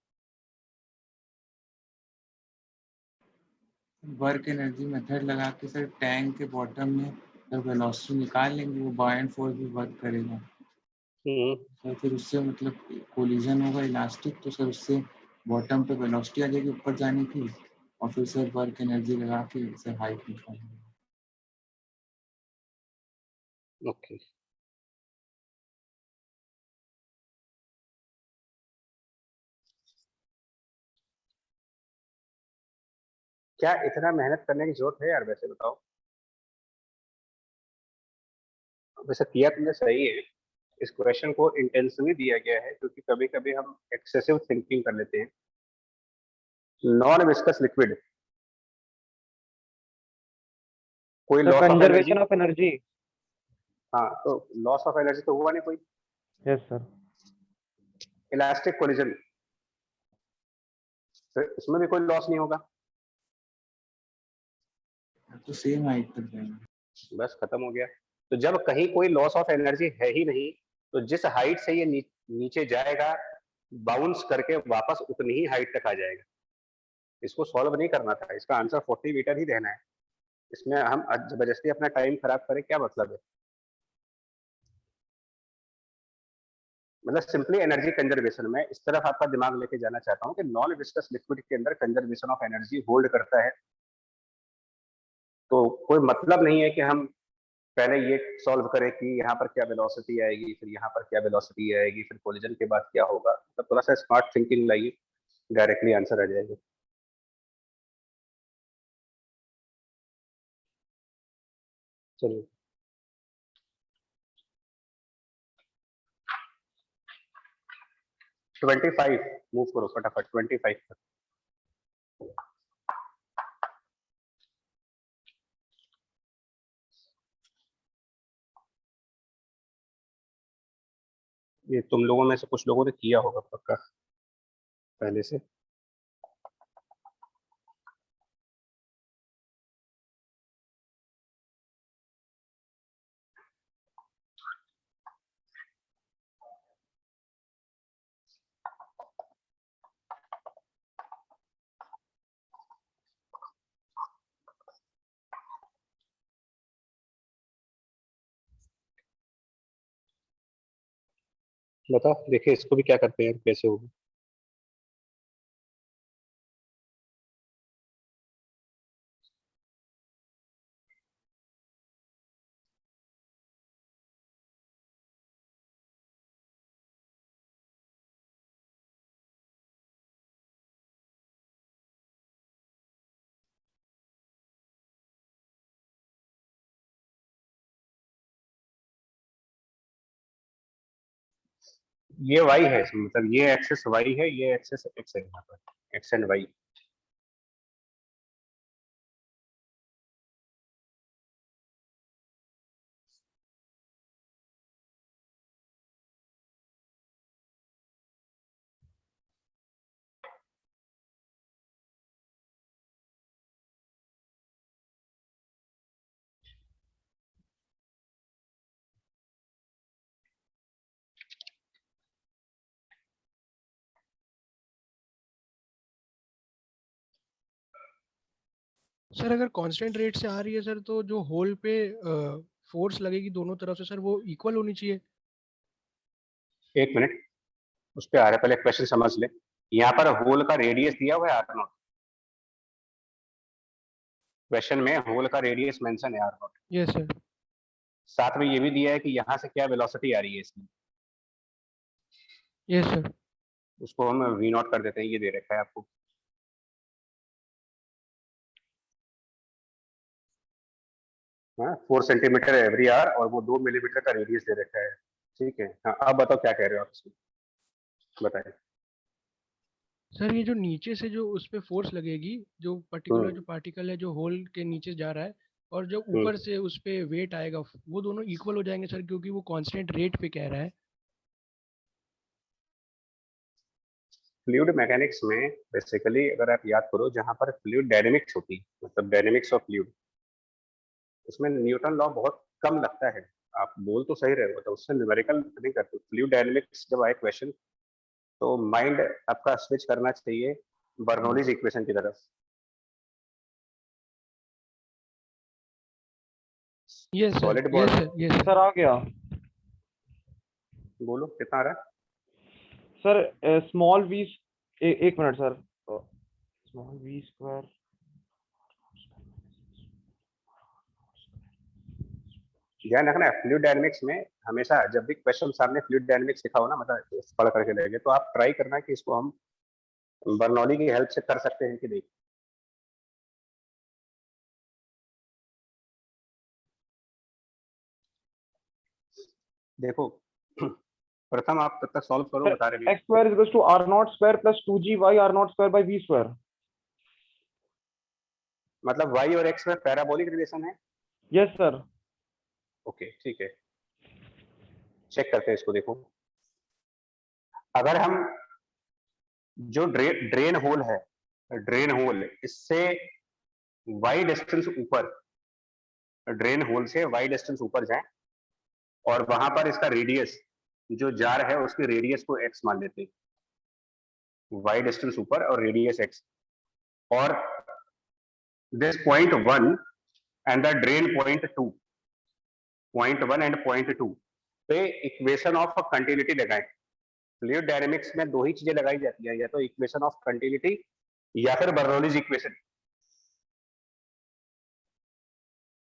वर्क एनर्जी मेथड लगा के सर टैंक के बॉटम में जब वेलोसिटी निकाल लेंगे वो बायएंड फोर्स भी वर्क करेगा। तो फिर उससे मतलब कोलिजन होगा इलास्टिक, तो सर उससे बॉटम पे वेलोसिटी आ जाएगी ऊपर जाने की, और फिर सर वर्क एनर्जी लगा के सर हाइट निकालेंगे। ओके, क्या इतना मेहनत करने की जरूरत है यार, वैसे बताओ। वैसे किया तुमने सही है, इस क्वेश्चन को इंटेंसिवली दिया गया है क्योंकि कभी कभी हम एक्सेसिव थिंकिंग कर लेते हैं। नॉन विस्कस लिक्विड, कोई sir loss of energy. Conservation of energy. हाँ, तो लॉस ऑफ एनर्जी तो हुआ नहीं कोई। Yes sir. इलास्टिक कोलिजन, तो इसमें भी कोई लॉस नहीं होगा। तो सेम हाइट तक जाएंगे। बस खत्म हो गया। तो जब कहीं कोई लॉस ऑफ एनर्जी है ही नहीं, तो जिस हाइट से ये नीचे जाएगा, बाउंस करके वापस उतनी ही हाइट तक आ जाएगा। इसको सॉल्व नहीं करना था, इसका आंसर 40 मीटर ही देना है। इसमें हम जबरदस्ती अपना टाइम खराब करें, क्या मतलब है। मतलब सिंपली एनर्जी कंजर्वेशन में इस तरफ आपका दिमाग लेके जाना चाहता हूँ कि नॉन विस्कस लिक्विड के अंदर कंजर्वेशन ऑफ एनर्जी होल्ड करता है। तो कोई मतलब नहीं है कि हम पहले ये सॉल्व करें कि यहाँ पर क्या वेलोसिटी आएगी, फिर यहाँ पर क्या वेलोसिटी आएगी, फिर कोलिजन के बाद क्या होगा। तो थोड़ा सा स्मार्ट थिंकिंग लाइए, डायरेक्टली आंसर आ जाएगा। चलिए, ट्वेंटी फाइव मूव करो फटाफट, 25 पर। ये तुम लोगों में से कुछ लोगों ने किया होगा पक्का पहले से। बताओ, देखिए इसको भी क्या करते हैं, कैसे होगा। ये y है, मतलब ये एक्सेस y है, ये एक्सेस x है, यहाँ पर x एंड y। सर अगर कांस्टेंट रेट से आ रही है सर, तो जो होल पे फोर्स लगेगी दोनों तरफ से सर, वो इक्वल होनी चाहिए। एक मिनट, उस पर आ रहा है, पहले क्वेश्चन समझ ले। यहाँ पर होल का रेडियस दिया हुआ है r0। क्वेश्चन में होल का रेडियस मेंशन है r0। Yes sir. साथ में ये भी दिया है कि यहाँ से क्या वेलोसिटी आ रही है इसकी। Yes sir. उसको हम v0 कर देते हैं, ये दे रखा है आपको। हाँ, 4 सेंटीमीटर एवरी आवर, और वो 2 मिलीमीटर का रेडियस दे रखा है। ठीक है, हाँ अब बताओ क्या कह रहे हो आप इसमें, बताइए। सर ये जो नीचे से जो उस पे फोर्स लगेगी, जो पर्टिकुलर जो पार्टिकल है जो होल के नीचे जा रहा है, और जो ऊपर से उस पे वेट आएगा, वो दोनों इक्वल हो जाएंगे सर, क्योंकि वो कांस्टेंट रेट पे कह रहा है। फ्लूइड मैकेनिक्स में बेसिकली अगर आप याद करो, जहां पर फ्लूइड डायनेमिक्स होती है, मतलब डायनेमिक्स ऑफ फ्लूइड, उसमें न्यूटन लॉ बहुत कम लगता है। आप बोल तो सही रहे हो, तो उससे न्यूमेरिकल नहीं करते। फ्लूइड डायनेमिक्स जब आए क्वेश्चन, तो माइंड आपका स्विच करना चाहिए बर्नौलीज इक्वेशन की तरफ। Yes sir, solid yes body, sir, yes sir. Sir आ गया बोलो कितना आ रहा है? सर स्मॉल वी, एक minute sir, small V square ध्यान रखना है फ्लूइड डायनेमिक्स में हमेशा जब भी क्वेश्चन सामने फ्लूइड डायनेमिक्स लिखा हो ना, मतलब पढ़ करके लेंगे, तो आप ट्राई करना कि इसको हम बर्नौली की हेल्प से कर सकते हैं कि नहीं। देखो प्रथम आप तब तक सॉल्व करो, बता रहे X square equals to R naught square plus 2g Y R naught square by V square. मतलब y और x में पैराबोलिक रिलेशन है। Yes sir. ओके ठीक है, चेक करते हैं इसको। देखो अगर हम जो ड्रेन होल है, ड्रेन होल इससे y डिस्टेंस ऊपर, ड्रेन होल से y डिस्टेंस ऊपर जाए और वहां पर इसका रेडियस जो जार है उसके रेडियस को x मान लेते हैं, y डिस्टेंस ऊपर और रेडियस x, और this point 1 and the drain point 2, point 1 and point 2 पे इक्वेशन ऑफ कंटिन्यूटी लगाएं। फ्लूइड डायनेमिक्स में दो ही चीजें लगाई जाती है, या तो इक्वेशन ऑफ कंटिन्यूटी या फिर बर्नौलीज इक्वेशन।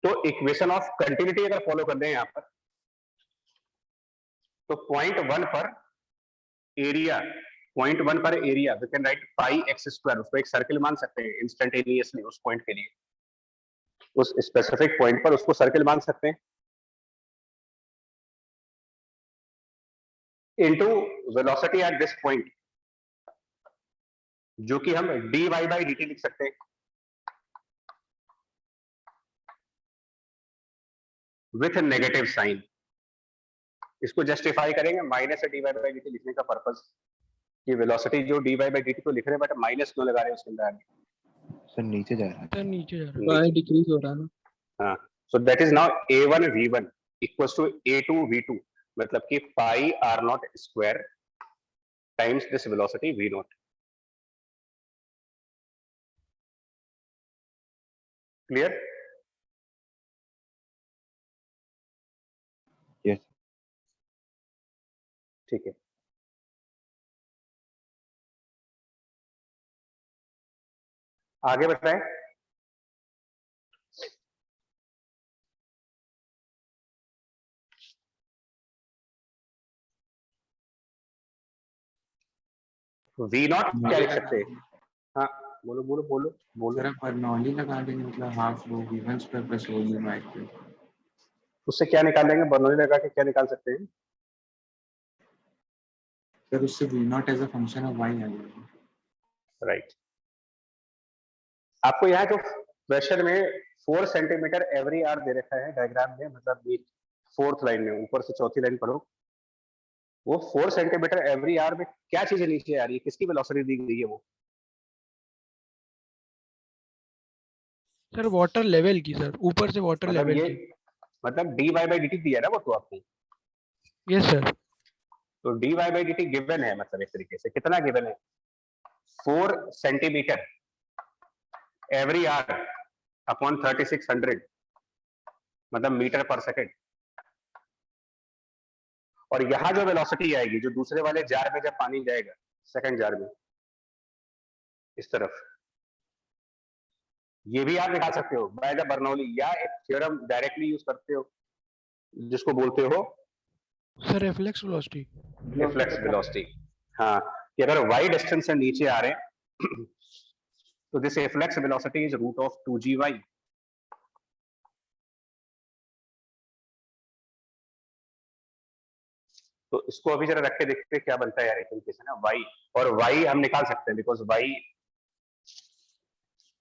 तो इक्वेशन ऑफ कंटिन्यूटी अगर फॉलो कर दें यहाँ पर, तो पॉइंट 1 पर एरिया, पॉइंट 1 पर area we can write pi X square, उसको एक सर्किल मान सकते हैं इंस्टेंटेनियसली उस पॉइंट के लिए, उस स्पेसिफिक पॉइंट पर उसको सर्किल मान सकते हैं, into velocity at this point, जो कि हम dy बाई dt लिख सकते हैं विथ नेगेटिव साइन। इसको जस्टिफाई करेंगे माइनस dy बाई dt लिखने का पर्पस, कि वेलोसिटी जो dy बाई dt तो लिख रहे हैं बट माइनस क्यों लगा रहे हैं उसके अंदर आगे? सर नीचे जा रहा है। सर नीचे जा रहा है, नीचे। डिक्रीज हो रहा है ना। हाँ, so that is now a1 v1 equals to a2 v2, मतलब कि pi r naught square times this velocity v naught. Clear? Yes. ठीक है, आगे बताएं। वी नॉट क्या लिख सकते हैं? हाँ बोलो बोलो बोलो बोलो। सर बर्नौली लगा देंगे, मतलब half rho v1 square plus रो y स्क्वायर। उससे क्या निकाल देंगे? बर्नौली लगा के क्या निकाल सकते हैं? सर उससे v0 as a function of y आ जाएगा। राइट। आपको यहाँ जो प्रेशर में 4 सेंटीमीटर एवरी आवर दे रखा है डायग्राम में, मतलब ये फोर्थ लाइन में ऊपर से चौथी लाइन पढ़ो, वो 4 सेंटीमीटर एवरी आवर में क्या चीजें नीचे आ रही है, किसकी वेलोसिटी दी गई है वो? सर वाटर लेवल की, सर ऊपर से वाटर मतलब लेवल ये की। मतलब dy बाई dt दिया ना वो तो आपको, यस सर। तो dy बाई dt गिवन है, मतलब एक तरीके से कितना गिवन है? 4 सेंटीमीटर एवरी आवर अपॉन 3600, मतलब मीटर पर सेकेंड। और यहां जो वेलोसिटी आएगी, जो दूसरे वाले जार में जब पानी जाएगा, सेकंड जार में इस तरफ, ये भी आप निकाल सकते हो बाय द बर्नौली, या एक थ्योरम डायरेक्टली यूज करते हो जिसको बोलते हो sir reflex velocity. Reflex velocity. हाँ, कि अगर y डिस्टेंस से नीचे आ रहे हैं तो this reflex velocity is root of 2gy। तो इसको अभी जरा रख के देखते हैं क्या बनता है यार, एक तरीके से ना y, और y हम निकाल सकते हैं बिकॉज y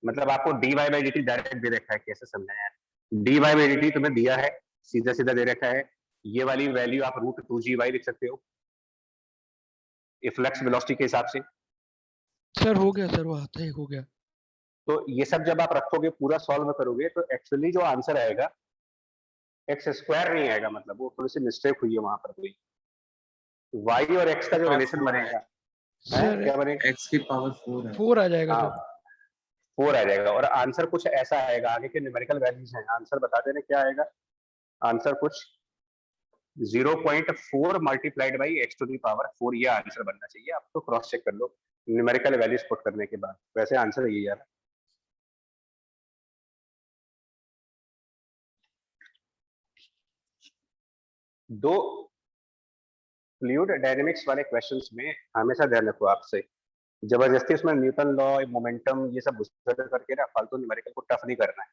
मतलब आपको dy बाई dt डायरेक्ट दे रखा है। कैसे समझाएं यार? dy बाई dt तुम्हें दिया है, सीधा सीधा दे रखा है, ये वाली वैल्यू आप रूट 2gy लिख सकते हो रिफ्लेक्स वेलोसिटी के हिसाब से। सर हो गया सर, वो आता ही हो गया। तो ये सब जब आप रखोगे, पूरा सॉल्व करोगे, तो एक्चुअली जो आंसर आएगा एक्स स्क्वायर नहीं आएगा, मतलब वो थोड़ी सी मिस्टेक हुई है वहां पर कोई। y और x का जो रिलेशन बनेगा, सर क्या बनेगा? x की पावर 4 है। 4 आ जाएगा हाँ सर। 4 आ जाएगा और आंसर कुछ ऐसा आएगा, आगे के न्यूमेरिकल वैल्यूज हैं, आंसर बता देना क्या आएगा। आंसर कुछ 0.4 multiplied by x to the power 4, ये आंसर बनना चाहिए। आप तो क्रॉस चेक कर लो न्यूमेरिकल वैल्यूज पुट करने के बाद, वैसे आंसर यही है। दो फ्लूइड डायनेमिक्स वाले क्वेश्चंस में हमेशा ध्यान रखो आपसे, जबरदस्ती उसमें न्यूटन लॉ, मोमेंटम, ये सब घुस करके ना फालतू न्यूमेरिकल को टफ नहीं करना है।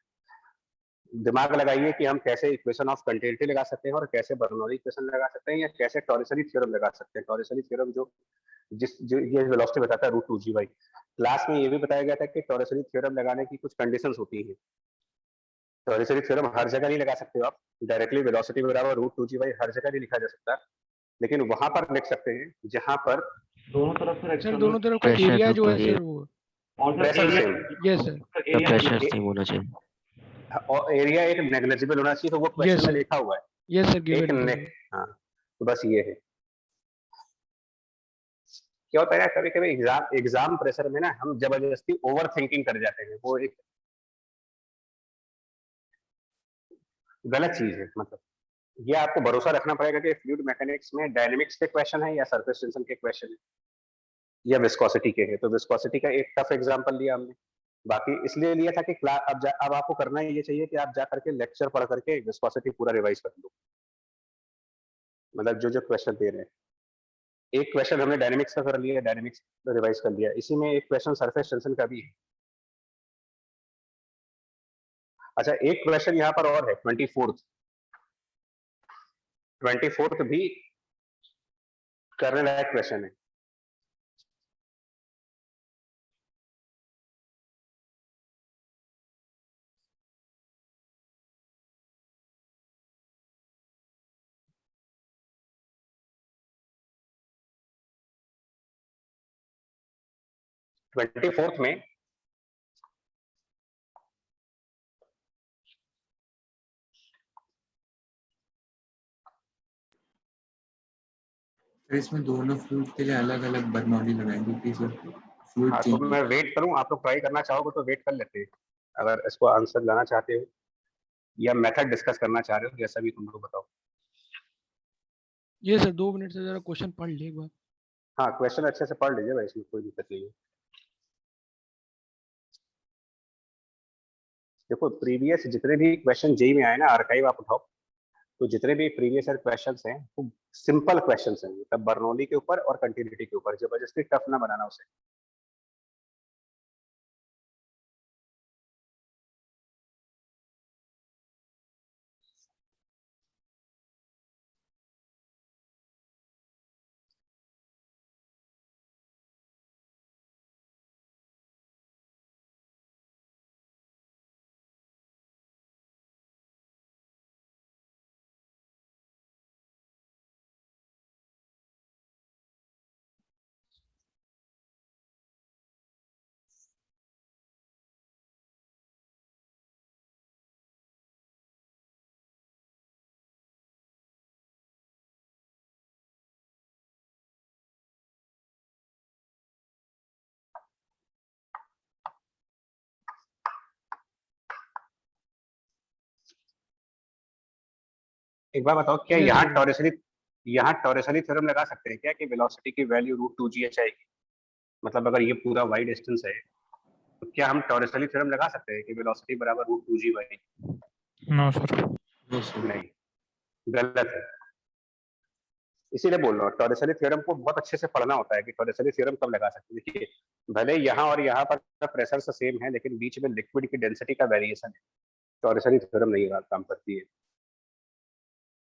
दिमाग लगाइए कि हम कैसे इक्वेशन ऑफ कंटिन्यूटी लगा सकते हैं और कैसे बर्नौली इक्वेशन लगा सकते हैं या कैसे टॉरिसरी थ्योरम लगा सकते हैं। टॉरिसरी थ्योरम जो ये वेलोसिटी बताता है √2g/। क्लास में ये भी बताया गया था कि टॉरिसरी थ्योरम लगाने की कुछ कंडीशंस होती हैं। टॉरिसरी थ्योरम हर जगह नहीं लगा सकते हो आप, डायरेक्टली वेलोसिटी बराबर √2g/ हर जगह नहीं लिखा जा सकता, लेकिन वहां पर लिख सकते हैं जहां पर दोनों तरफ सर सर दोनों तरफ का Pressure एरिया जो है तो सर वो, और sir pressure area same yes sir, area pressure same होना चाहिए। और एरिया एक नेग्लिजिबल होना चाहिए, तो वो यस क्वेश्चन में सर, लिखा हुआ है यस सर एक गिवन ने, है। हाँ तो बस ये है। क्या होता है ना, कभी कभी एग्जाम प्रेशर में ना हम जबरदस्ती ओवर थिंकिंग कर जाते हैं, वो एक गलत चीज है। मतलब ये आपको भरोसा रखना पड़ेगा कि फ्लूइड मैकेनिक्स में डायनेमिक्स के क्वेश्चन है या सरफेस टेंशन के क्वेश्चन है या विस्कोसिटी के है। तो विस्कोसिटी का एक टफ एग्जांपल लिया हमने, बाकी इसलिए लिया था कि क्लास अब आपको करना ये चाहिए कि आप जा करके लेक्चर पढ़ करके विस्कोसिटी पूरा रिवाइज कर लो, मतलब जो जो क्वेश्चन दे रहे हैं। एक क्वेश्चन हमने डायनेमिक्स का कर लिया, डायनेमिक्स रिवाइज कर लिया, इसी में एक क्वेश्चन सरफेस टेंशन का भी है। अच्छा एक क्वेश्चन यहाँ पर और है 24th भी करने लायक क्वेश्चन है। ट्वेंटी फोर्थ में फिर इसमें दोनों फ्लूइड के लिए अलग अलग बर्नौली लगाएंगे क्योंकि सर फ्लूइड हाँ तो चेंज मैं वेट करूं, आप लोग ट्राई करना चाहोगे तो वेट कर लेते हैं, अगर इसको आंसर लाना चाहते हो या मेथड डिस्कस करना चाह रहे हो, जैसा भी तुम लोग बताओ। ये सर 2 मिनट से जरा क्वेश्चन पढ़ ले एक बार। हाँ क्वेश्चन अच्छे से पढ़ लीजिए भाई, इसमें कोई दिक्कत नहीं है। देखो प्रीवियस जितने भी क्वेश्चन जेई में आए ना, आर्काइव आप उठाओ, तो जितने भी प्रीवियस ईयर क्वेश्चंस हैं वो सिंपल क्वेश्चंस हैं, मतलब बर्नौली के ऊपर और कंटिन्यूटी के ऊपर, जबरदस्ती टफ ना बनाना उसे। एक बार बताओ, क्या Yes, यहाँ टॉरिसरी थ्योरम लगा सकते हैं क्या कि वेलोसिटी की वैल्यू √2gh आएगी? मतलब अगर ये पूरा वाई डिस्टेंस है तो क्या हम टॉरिसरी थ्योरम लगा सकते हैं कि वेलोसिटी बराबर √2g/? No sir. नहीं, गलत है। इसीलिए बोल रहा हूँ टॉरिसरी थ्योरम को बहुत अच्छे से पढ़ना होता है कि टॉरिसरी थ्योरम कब लगा सकते हैं। देखिए भले यहाँ और यहाँ पर प्रेशर से सेम है, लेकिन बीच में लिक्विड की डेंसिटी का वेरिएशन है, टॉरिसरी थ्योरम नहीं काम करती है।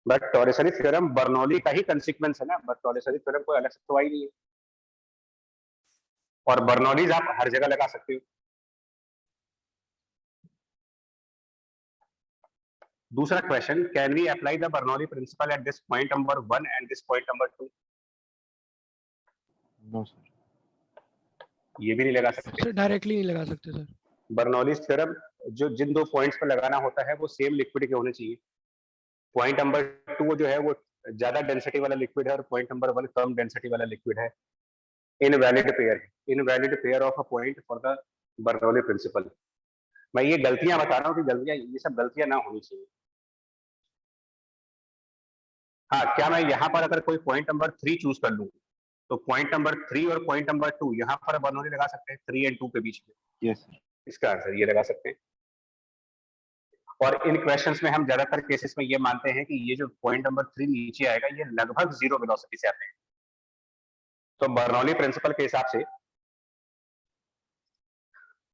बट टॉरिसरी थ्योरम बर्नौली का ही कंसीक्वेंस है ना, बट टॉरिसरी थ्योरम कोई अलग से तो आई नहीं है, और बर्नौलीज आप हर जगह लगा सकते हो। दूसरा question, can we apply the Bernoulli principle at this point number 1 and this point number 2? No sir, ये भी नहीं लगा सकते। सर डायरेक्टली नहीं लगा सकते सर। बर्नौलीज थ्योरम जो जिन दो पॉइंट्स पर लगाना होता है वो सेम लिक्विड के होने चाहिए। पॉइंट नंबर 2 जो है वो ज्यादा डेंसिटी वाला लिक्विड है और पॉइंट नंबर 1 कम डेंसिटी वाला लिक्विड है। Invalid pair of a point for the Bernoulli principle. मैं ये गलतियां बता रहा हूँ कि गलतियां, ये सब गलतियां ना होनी चाहिए। हाँ, क्या मैं यहाँ पर अगर कोई पॉइंट नंबर 3 चूज कर लूँ तो पॉइंट नंबर 3 और पॉइंट नंबर 2 यहाँ पर बर्नौली लगा सकते हैं 3 एंड 2 के बीच में? Yes sir. इसका आंसर ये लगा सकते हैं। और इन क्वेश्चंस में हम ज्यादातर केसेस में ये मानते हैं कि ये जो पॉइंट नंबर 3 नीचे आएगा ये लगभग जीरो वेलोसिटी से आते हैं। तो बर्नौली प्रिंसिपल के हिसाब से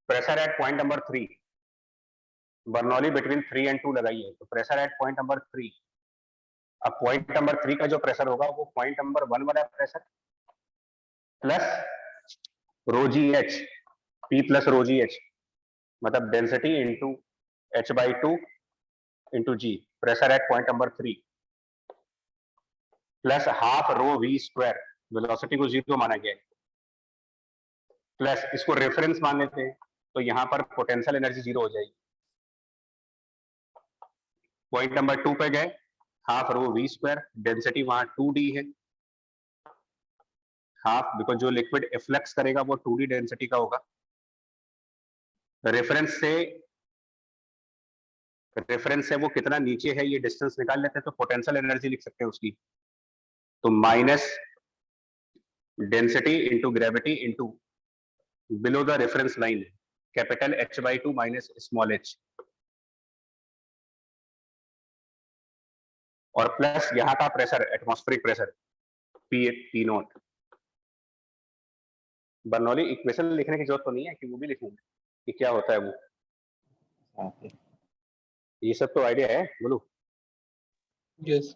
pressure at point number 3, Bernoulli between 3 and 2 लगाइए, तो प्रेशर एट पॉइंट नंबर 3, अब पॉइंट नंबर 3 का जो प्रेशर होगा वो पॉइंट नंबर 1 वाला pressure plus rho G H, P plus rho G H, मतलब density into h/2 into G, pressure at point number 3, plus half rho we square, velocity को zero माना गया है, प्लस इसको रेफरेंस मान लेते हैं तो यहां पर पोटेंशियल एनर्जी जीरो हो जाएगी। पॉइंट नंबर 2 पे गए, half rho we square, density वहां 2d है, हाफ, बिकॉज जो लिक्विड एफ्लक्स करेगा वो 2d डेंसिटी का होगा। रेफरेंस से वो कितना नीचे है ये डिस्टेंस निकाल लेते हैं तो पोटेंशियल एनर्जी लिख सकते हैं उसकी, तो minus density into gravity into below the reference line, capital h/2 minus small h, और प्लस यहाँ का pressure, atmospheric pressure P not. Bernoulli equation लिखने की जरूरत तो नहीं है कि वो भी लिखूंगा कि क्या होता है वो, ये सब तो आइडिया है। बोलो यस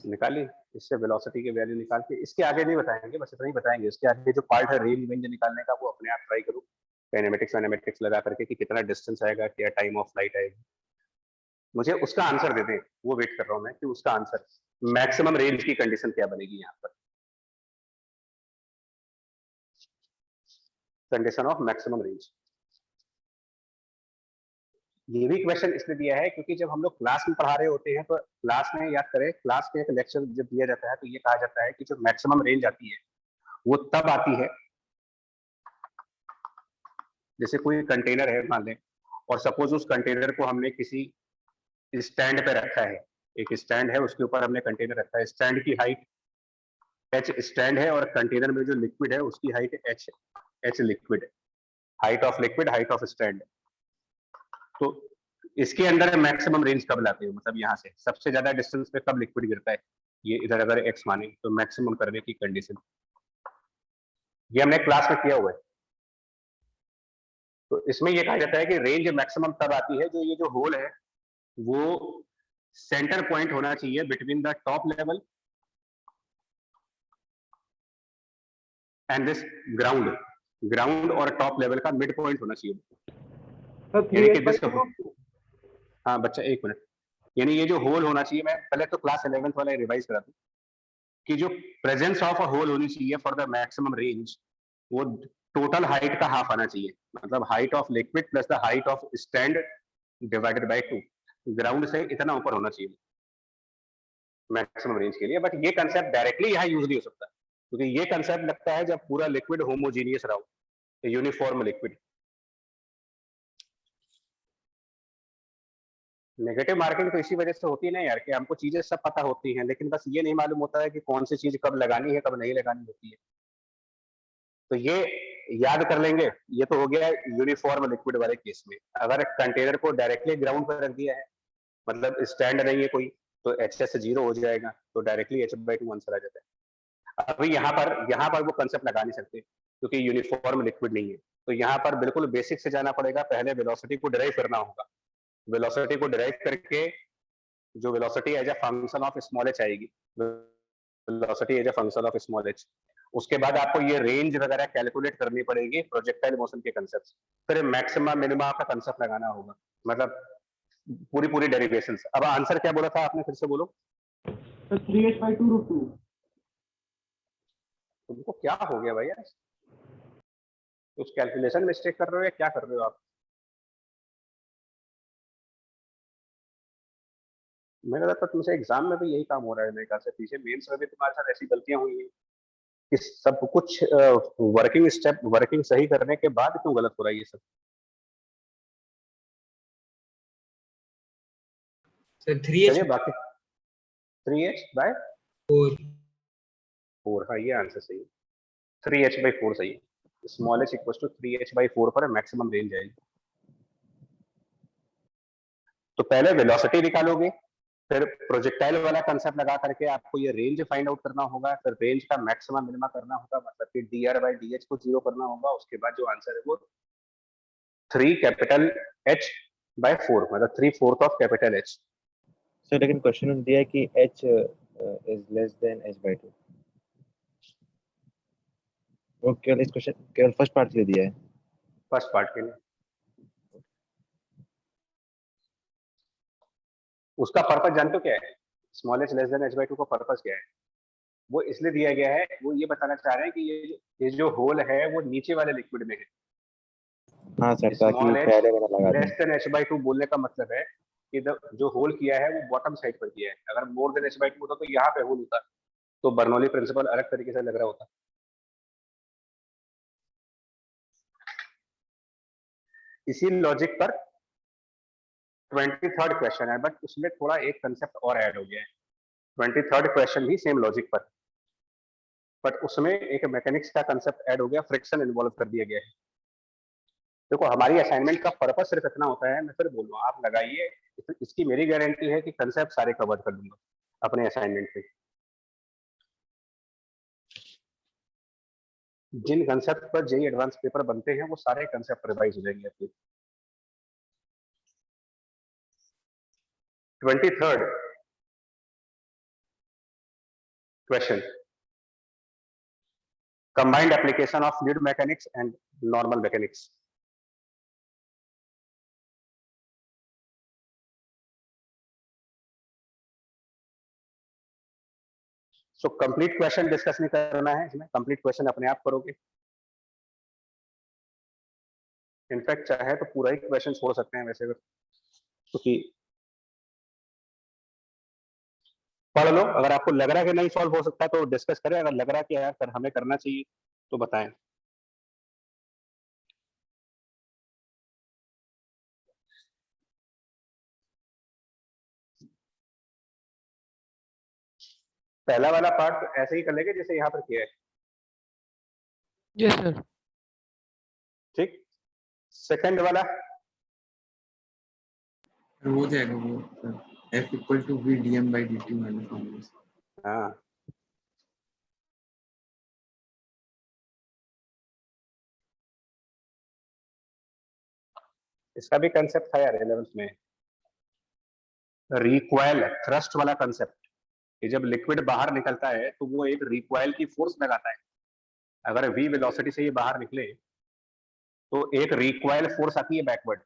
निकालिए, इससे वेलोसिटी की वैल्यू निकाल के, इसके आगे नहीं बताएंगे, बस इतना ही बताएंगे। इसके आगे जो पार्ट है रेंज निकालने का वो अपने आप ट्राई करो, काइनेमेटिक्स लगा करके कि कितना डिस्टेंस आएगा, क्या टाइम ऑफ फ्लाइट आएगी, मुझे उसका आंसर दे दें, वो वेट कर रहा हूं मैं कि उसका आंसर मैक्सिमम रेंज की कंडीशन क्या बनेगी यहाँ पर, कंडीशन ऑफ मैक्सिमम रेंज। ये भी क्वेश्चन इसलिए दिया है क्योंकि जब हम लोग क्लास में पढ़ा रहे होते हैं तो क्लास में, याद करें, क्लास में एक लेक्चर जब दिया जाता है तो ये कहा जाता है कि जो मैक्सिमम रेंज आती है वो तब आती है, जैसे कोई कंटेनर है मान लें, और सपोज उस कंटेनर को हमने किसी स्टैंड पे रखा है, एक स्टैंड है उसके ऊपर हमने कंटेनर रखा है, स्टैंड की हाइट h स्टैंड है और कंटेनर में जो लिक्विड है उसकी height h liquid, height of liquid, height of stand. तो इसके अंदर मैक्सिमम रेंज कब लाते हो, मतलब यहाँ से सबसे ज्यादा डिस्टेंस पे कब लिक्विड गिरता है, ये इधर अगर x माने तो मैक्सिमम करने की कंडीशन, ये हमने क्लास में किया हुआ है। तो इसमें ये कहा जाता है कि रेंज मैक्सिमम तब आती है जो ये जो होल है वो सेंटर पॉइंट होना चाहिए between the top level and this ground और टॉप लेवल का मिड पॉइंट होना चाहिए। हाँ बच्चा एक मिनट, यानी ये जो होल होना चाहिए, मैं पहले तो क्लास 11th वाला रिवाइज करा दूं कि जो प्रेजेंस ऑफ अ होल होनी चाहिए फॉर द मैक्सिमम रेंज, वो टोटल हाइट का हाफ आना चाहिए, मतलब height of liquid plus the height of stand divided by 2, ground से इतना ऊपर होना चाहिए मैक्सिमम रेंज के लिए। बट ये कंसेप्ट डायरेक्टली यहाँ यूज नहीं हो सकता क्योंकि ये कंसेप्ट लगता है जब पूरा लिक्विड होमोजीनियस रहा हो, यूनिफॉर्म लिक्विड। नेगेटिव मार्किंग तो इसी वजह से होती है ना यार, कि हमको चीजें सब पता होती हैं लेकिन बस ये नहीं मालूम होता है कि कौन सी चीज कब लगानी है कब नहीं लगानी होती है। तो ये याद कर लेंगे, ये तो हो गया यूनिफॉर्म लिक्विड वाले केस में। अगर कंटेनर को डायरेक्टली ग्राउंड पर रख दिया है, मतलब स्टैंड नहीं है कोई, तो HS 0 हो जाएगा, तो डायरेक्टली h/2 आंसर आ जाता है। अभी यहाँ पर वो कंसेप्ट लगा नहीं सकते क्योंकि यूनिफॉर्म लिक्विड नहीं है, तो यहाँ पर बिल्कुल बेसिक से जाना पड़ेगा, पहले वेलोसिटी को डिराइव करना होगा। वेलोसिटी को डिराइव करके जो velocity as a function of small h आएगी, velocity as a function of small h, उसके बाद आपको ये रेंज वगैरह कैलकुलेट करनी पड़ेगी प्रोजेक्टाइल मोशन के कंसेप्ट, फिर मैक्सिमम मिनिमा का कंसेप्ट लगाना होगा, मतलब पूरी डेरिवेशंस। अब आंसर क्या बोला था आपने, फिर से बोलो। 3h/2√2। तुमको क्या हो गया भैया, कुछ कैलकुलेशन मिस्टेक कर रहे हो या क्या कर रहे हो आप? मेरा लगता है तुमसे एग्जाम में भी यही काम हो रहा है मेरे ख्याल से, पीछे मेंस में भी तुम्हारे साथ ऐसी गलतियां हुई हैं इस सब कुछ वर्किंग सही करने के बाद क्यों गलत हो रहा है ये सब? सर 3h चलिए बाकी 3h/4। 4, हाँ ये आंसर सही है। 3h/4 सही है। Small h equal to 3h/4 पर मैक्सिमम रेंज आएगी। तो पहले वेलोसिटी निकालोगे, फिर प्रोजेक्टाइल वाला कंसेप्ट लगा करके आपको ये रेंज फाइंड आउट करना होगा, फिर रेंज का मैक्सिमम मिनिमा करना होगा, मतलब कि dr/dh को 0 करना होगा। उसके बाद जो आंसर है वो 3H/4, मतलब 3/4 ऑफ कैपिटल H। सर लेकिन क्वेश्चन में दिया है कि h is less than h/2। वो केवल इस क्वेश्चन केवल फर्स्ट पार्ट के लिए दिया है। फर्स्ट पार्ट के लिए उसका पर्पस जानते हो क्या है? Small h less than h/2 का पर्पस क्या है? वो इसलिए दिया गया है, वो ये बताना चाह रहे हैं कि ये जो होल है वो नीचे वाले लिक्विड में है। हाँ सर, ताकि स्मॉल h पहले वाला लगा लेस दें। देन h/2 बोलने का मतलब है कि जो होल किया है वो बॉटम साइड पर किया है। अगर मोर देन h/2 होता तो यहाँ पे होल होता, तो बर्नौली प्रिंसिपल अलग तरीके से लग रहा होता। इसी लॉजिक पर 23rd क्वेश्चन है, बट उसमें थोड़ा एक कंसेप्ट और ऐड हो गया है। 23rd क्वेश्चन भी सेम लॉजिक पर, बट उसमें एक मैकेनिक्स का कंसेप्ट ऐड हो गया, फ्रिक्शन इन्वॉल्व कर दिया गया है। देखो हमारी असाइनमेंट का पर्पस सिर्फ इतना होता है, मैं फिर बोल रहा हूँ, आप लगाइए, इसकी मेरी गारंटी है कि कंसेप्ट सारे कवर कर दूंगा अपने असाइनमेंट में। जिन कंसेप्ट पर जेईई एडवांस पेपर बनते हैं वो सारे कंसेप्ट रिवाइज हो जाएंगे अपने। 23rd question, combined application of fluid mechanics and normal mechanics. So complete question discuss नहीं करना है इसमें, कंप्लीट क्वेश्चन अपने आप करोगे। इनफैक्ट चाहे तो पूरा ही क्वेश्चन छोड़ सकते हैं वैसे, क्योंकि पढ़ लो। अगर आपको लग रहा है कि नहीं सॉल्व हो सकता तो डिस्कस करें, अगर लग रहा है कि यार हमें करना चाहिए तो बताएं। पहला वाला पार्ट ऐसे ही कर लेंगे जैसे यहाँ पर किया है, यस सर। ठीक। सेकंड वाला हो जाएगा वो sir, F equal to V dm/dt वाला फॉर्मूला। हाँ, इसका भी कंसेप्ट था यार 11th में, रिक्वायल थ्रस्ट वाला कंसेप्ट, कि जब लिक्विड बाहर निकलता है तो वो एक रिक्वायल की फोर्स लगाता है। अगर v वेलोसिटी से ये बाहर निकले तो एक रिक्वायल फोर्स आती है बैकवर्ड,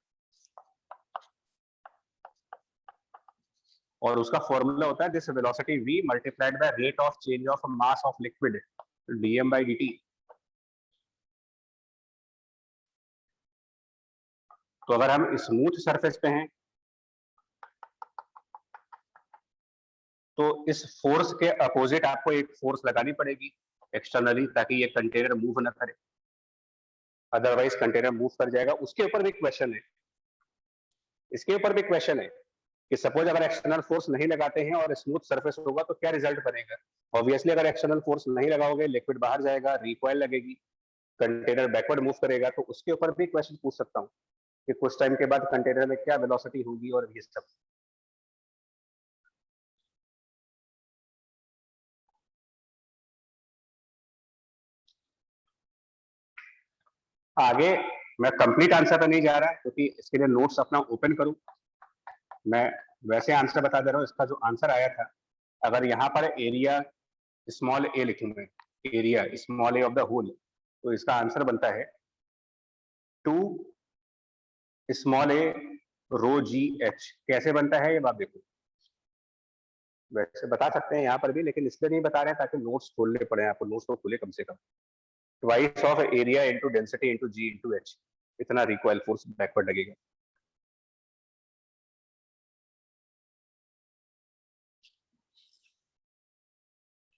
और उसका फॉर्मूला होता है this velocity v multiplied by rate of change of mass of liquid dm/dt। तो अगर हम स्मूथ सरफेस पे हैं तो इस फोर्स के अपोजिट आपको एक फोर्स लगानी पड़ेगी एक्सटर्नली, ताकि ये कंटेनर मूव ना करे, अदरवाइज कंटेनर मूव कर जाएगा। उसके ऊपर भी क्वेश्चन है, इसके ऊपर भी क्वेश्चन है कि सपोज अगर एक्सटर्नल फोर्स नहीं लगाते हैं और स्मूथ सरफेस होगा तो क्या रिजल्ट बनेगा। ऑब्वियसली अगर एक्सटर्नल फोर्स नहीं लगाओगे, लिक्विड बाहर जाएगा, रिकॉइल लगेगी, कंटेनर बैकवर्ड मूव करेगा। तो उसके ऊपर भी क्वेश्चन पूछ सकता हूँ कि कुछ टाइम के बाद कंटेनर में क्या वेलोसिटी होगी और ये सब। आगे मैं कंप्लीट आंसर पे नहीं जा रहा क्योंकि इसके लिए नोट्स अपना ओपन करूं। मैं वैसे आंसर बता दे रहा हूं। इसका जो आंसर आया था, अगर यहाँ पर एरिया स्मॉल ए लिखूं मैं, area small a of the hole, तो इसका आंसर बनता है 2 स्मॉल ए रो जी एच। कैसे बनता है ये बात देखो, वैसे बता सकते हैं यहाँ पर भी, लेकिन इसलिए नहीं बता रहे हैं ताकि नोट्स खोलने पड़े आपको। नोट्स तो खुले कम से कम। Twice of area into density into G into H, इतना रिकॉइल फोर्स बैकवर्ड लगेगा।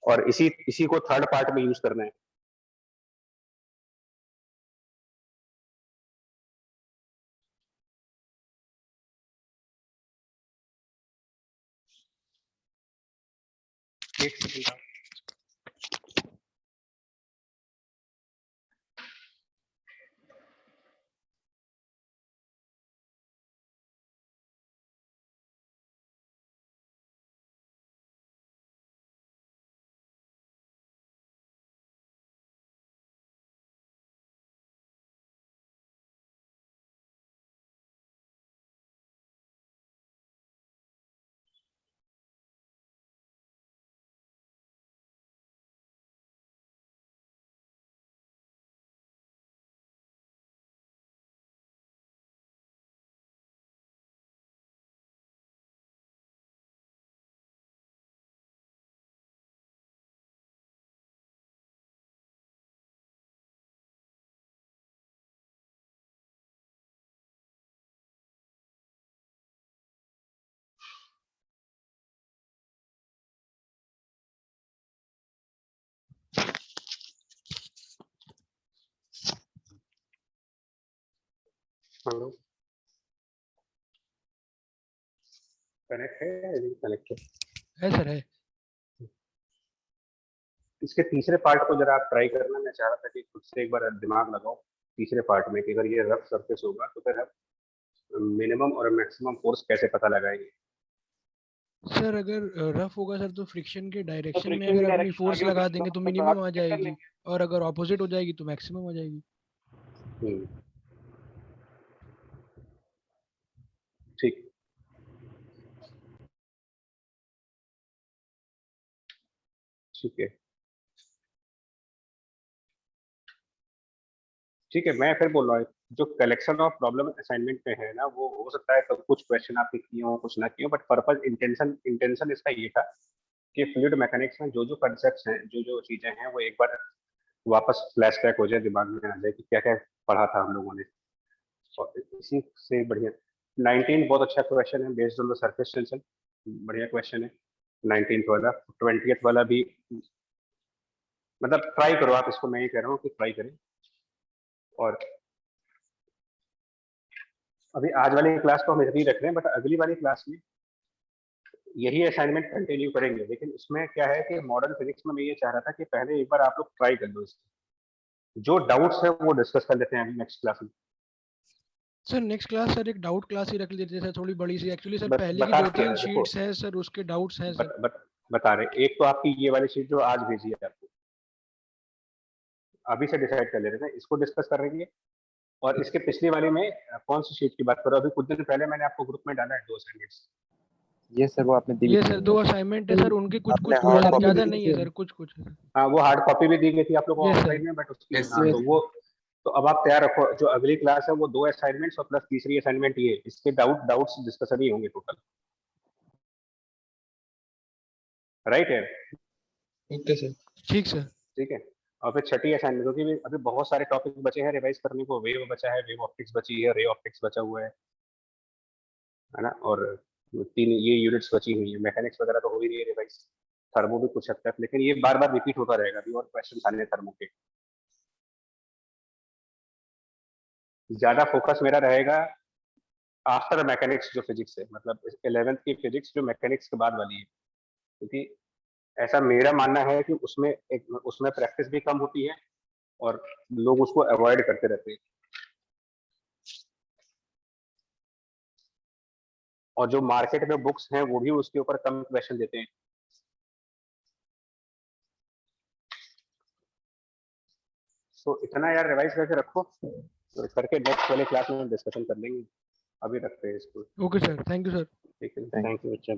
और इसी को थर्ड पार्ट में यूज करना है। एक सेकंड। हेलो, कनेक्ट है या नहीं कनेक्ट है सर, है। इसके तीसरे पार्ट को जरा आप ट्राई करना। मैं चाह रहा था कि खुद से एक बार दिमाग लगाओ तीसरे पार्ट में कि अगर ये रफ सरफेस होगा तो फिर हम मिनिमम और मैक्सिमम फोर्स कैसे पता लगाएंगे। सर अगर रफ होगा सर तो फ्रिक्शन के डायरेक्शन में फ्रिक्शन अगर की अपनी डायरेक्शन फोर्स आगे लगा और देंगे तो पीछे मिनिमम आ चेक कर जाएगी, लेंगे। और अगर ऑपोजिट हो जाएगी तो मैक्सिमम आ जाएगी। ठीक, ठीक है, ठीक है। मैं फिर बोल रहा हूँ जो कलेक्शन ऑफ प्रॉब्लम असाइनमेंट में है ना, वो हो सकता है तो कुछ क्वेश्चन आपके किए हो कुछ ना किए हो, बट पर्पज इंटेंशन इसका ये था कि फ्लूइड मैकेनिक्स में जो जो कंसेप्ट्स हैं, जो जो चीजें हैं, वो एक बार वापस फ्लैशबैक हो जाए, दिमाग में आ जाए कि क्या क्या पढ़ा था हम लोगों ने। और इसी से बढ़िया 19 बहुत अच्छा क्वेश्चन है, based on the surface tension, बढ़िया क्वेश्चन है 19th वाला। 20th वाला भी मतलब ट्राई करो आप इसको, मैं ये कह रहा हूँ कि ट्राई करें। और अभी आज वाली क्लास को हम इधर ही रख रहे हैं, बट अगली वाली क्लास में यही असाइनमेंट कंटिन्यू करेंगे। लेकिन इसमें क्या है कि मॉडर्न फिजिक्स में मैं ये चाह रहा था कि पहले एक बार आप लोग ट्राई कर लो इसको, जो डाउट्स है वो डिस्कस कर लेते हैं अभी नेक्स्ट क्लास में। सर नेक्स्ट क्लास सर एक डाउट क्लास ही रख लेते हैं सर, थोड़ी बड़ी सी। एक्चुअली सर पहले की बता 2-3 देखो, शीट्स हैं सर, उसके डाउट्स हैं सर। बता रहे, एक तो आपकी ये वाली शीट जो आज भेजी है आपको, अभी से डिसाइड कर ले रहे हैं, इसको डिस्कस करेंगे। और इसके पिछली वाली में कौन सी शीट की बात करो, अभी कुछ दिन पहले मैंने आपको ग्रुप में डाला है 2 असाइनमेंट्स। ये सर वो आपने दी ये थी सर 2 असाइनमेंट है सर, उनके कुछ आपने कुछ hard copy ज्यादा दी नहीं थी। है सर, कुछ कुछ है। हाँ, वो हार्ड कॉपी भी दी गई थी आप लोगों को Yes, ऑफलाइन sir. में, बट उसकी Yes, हाँ, sir. तो वो तो अब आप तैयार रखो। जो अगली क्लास है वो 2 असाइनमेंट्स और प्लस तीसरी असाइनमेंट ये, इसके डाउट्स डिस्कशन ही होंगे टोटल, राइट है? Okay sir. ठीक सर। ठीक है। और फिर छठी असाइनमेंट, क्योंकि भी अभी बहुत सारे टॉपिक बचे हैं रिवाइज करने को। वेव बचा है, वेव ऑप्टिक्स बची है, रे ऑप्टिक्स बचा हुआ है ना, और 3 ये यूनिट्स बची हुई है। मैकेनिक्स वगैरह तो हो ही रही है रिवाइज, थर्मो भी कुछ हद तक, लेकिन ये बार बार रिपीट होता रहेगा अभी और क्वेश्चन आने थर्मो के। ज्यादा फोकस मेरा रहेगा आफ्टर मैकेनिक्स जो फिजिक्स है, मतलब 11th की फिजिक्स जो मैकेनिक्स के बाद वाली है, क्योंकि ऐसा मेरा मानना है कि उसमें प्रैक्टिस भी कम होती है और लोग उसको अवॉइड करते रहते हैं, और जो मार्केट में बुक्स हैं वो भी उसके ऊपर कम क्वेश्चन देते हैं। तो इतना यार रिवाइज करके रखो, तो करके नेक्स्ट वाले क्लास में डिस्कशन कर लेंगे। अभी रखते हैं इसको। Okay sir, thank you sir. ठीक है, थैंक यू बच्चा।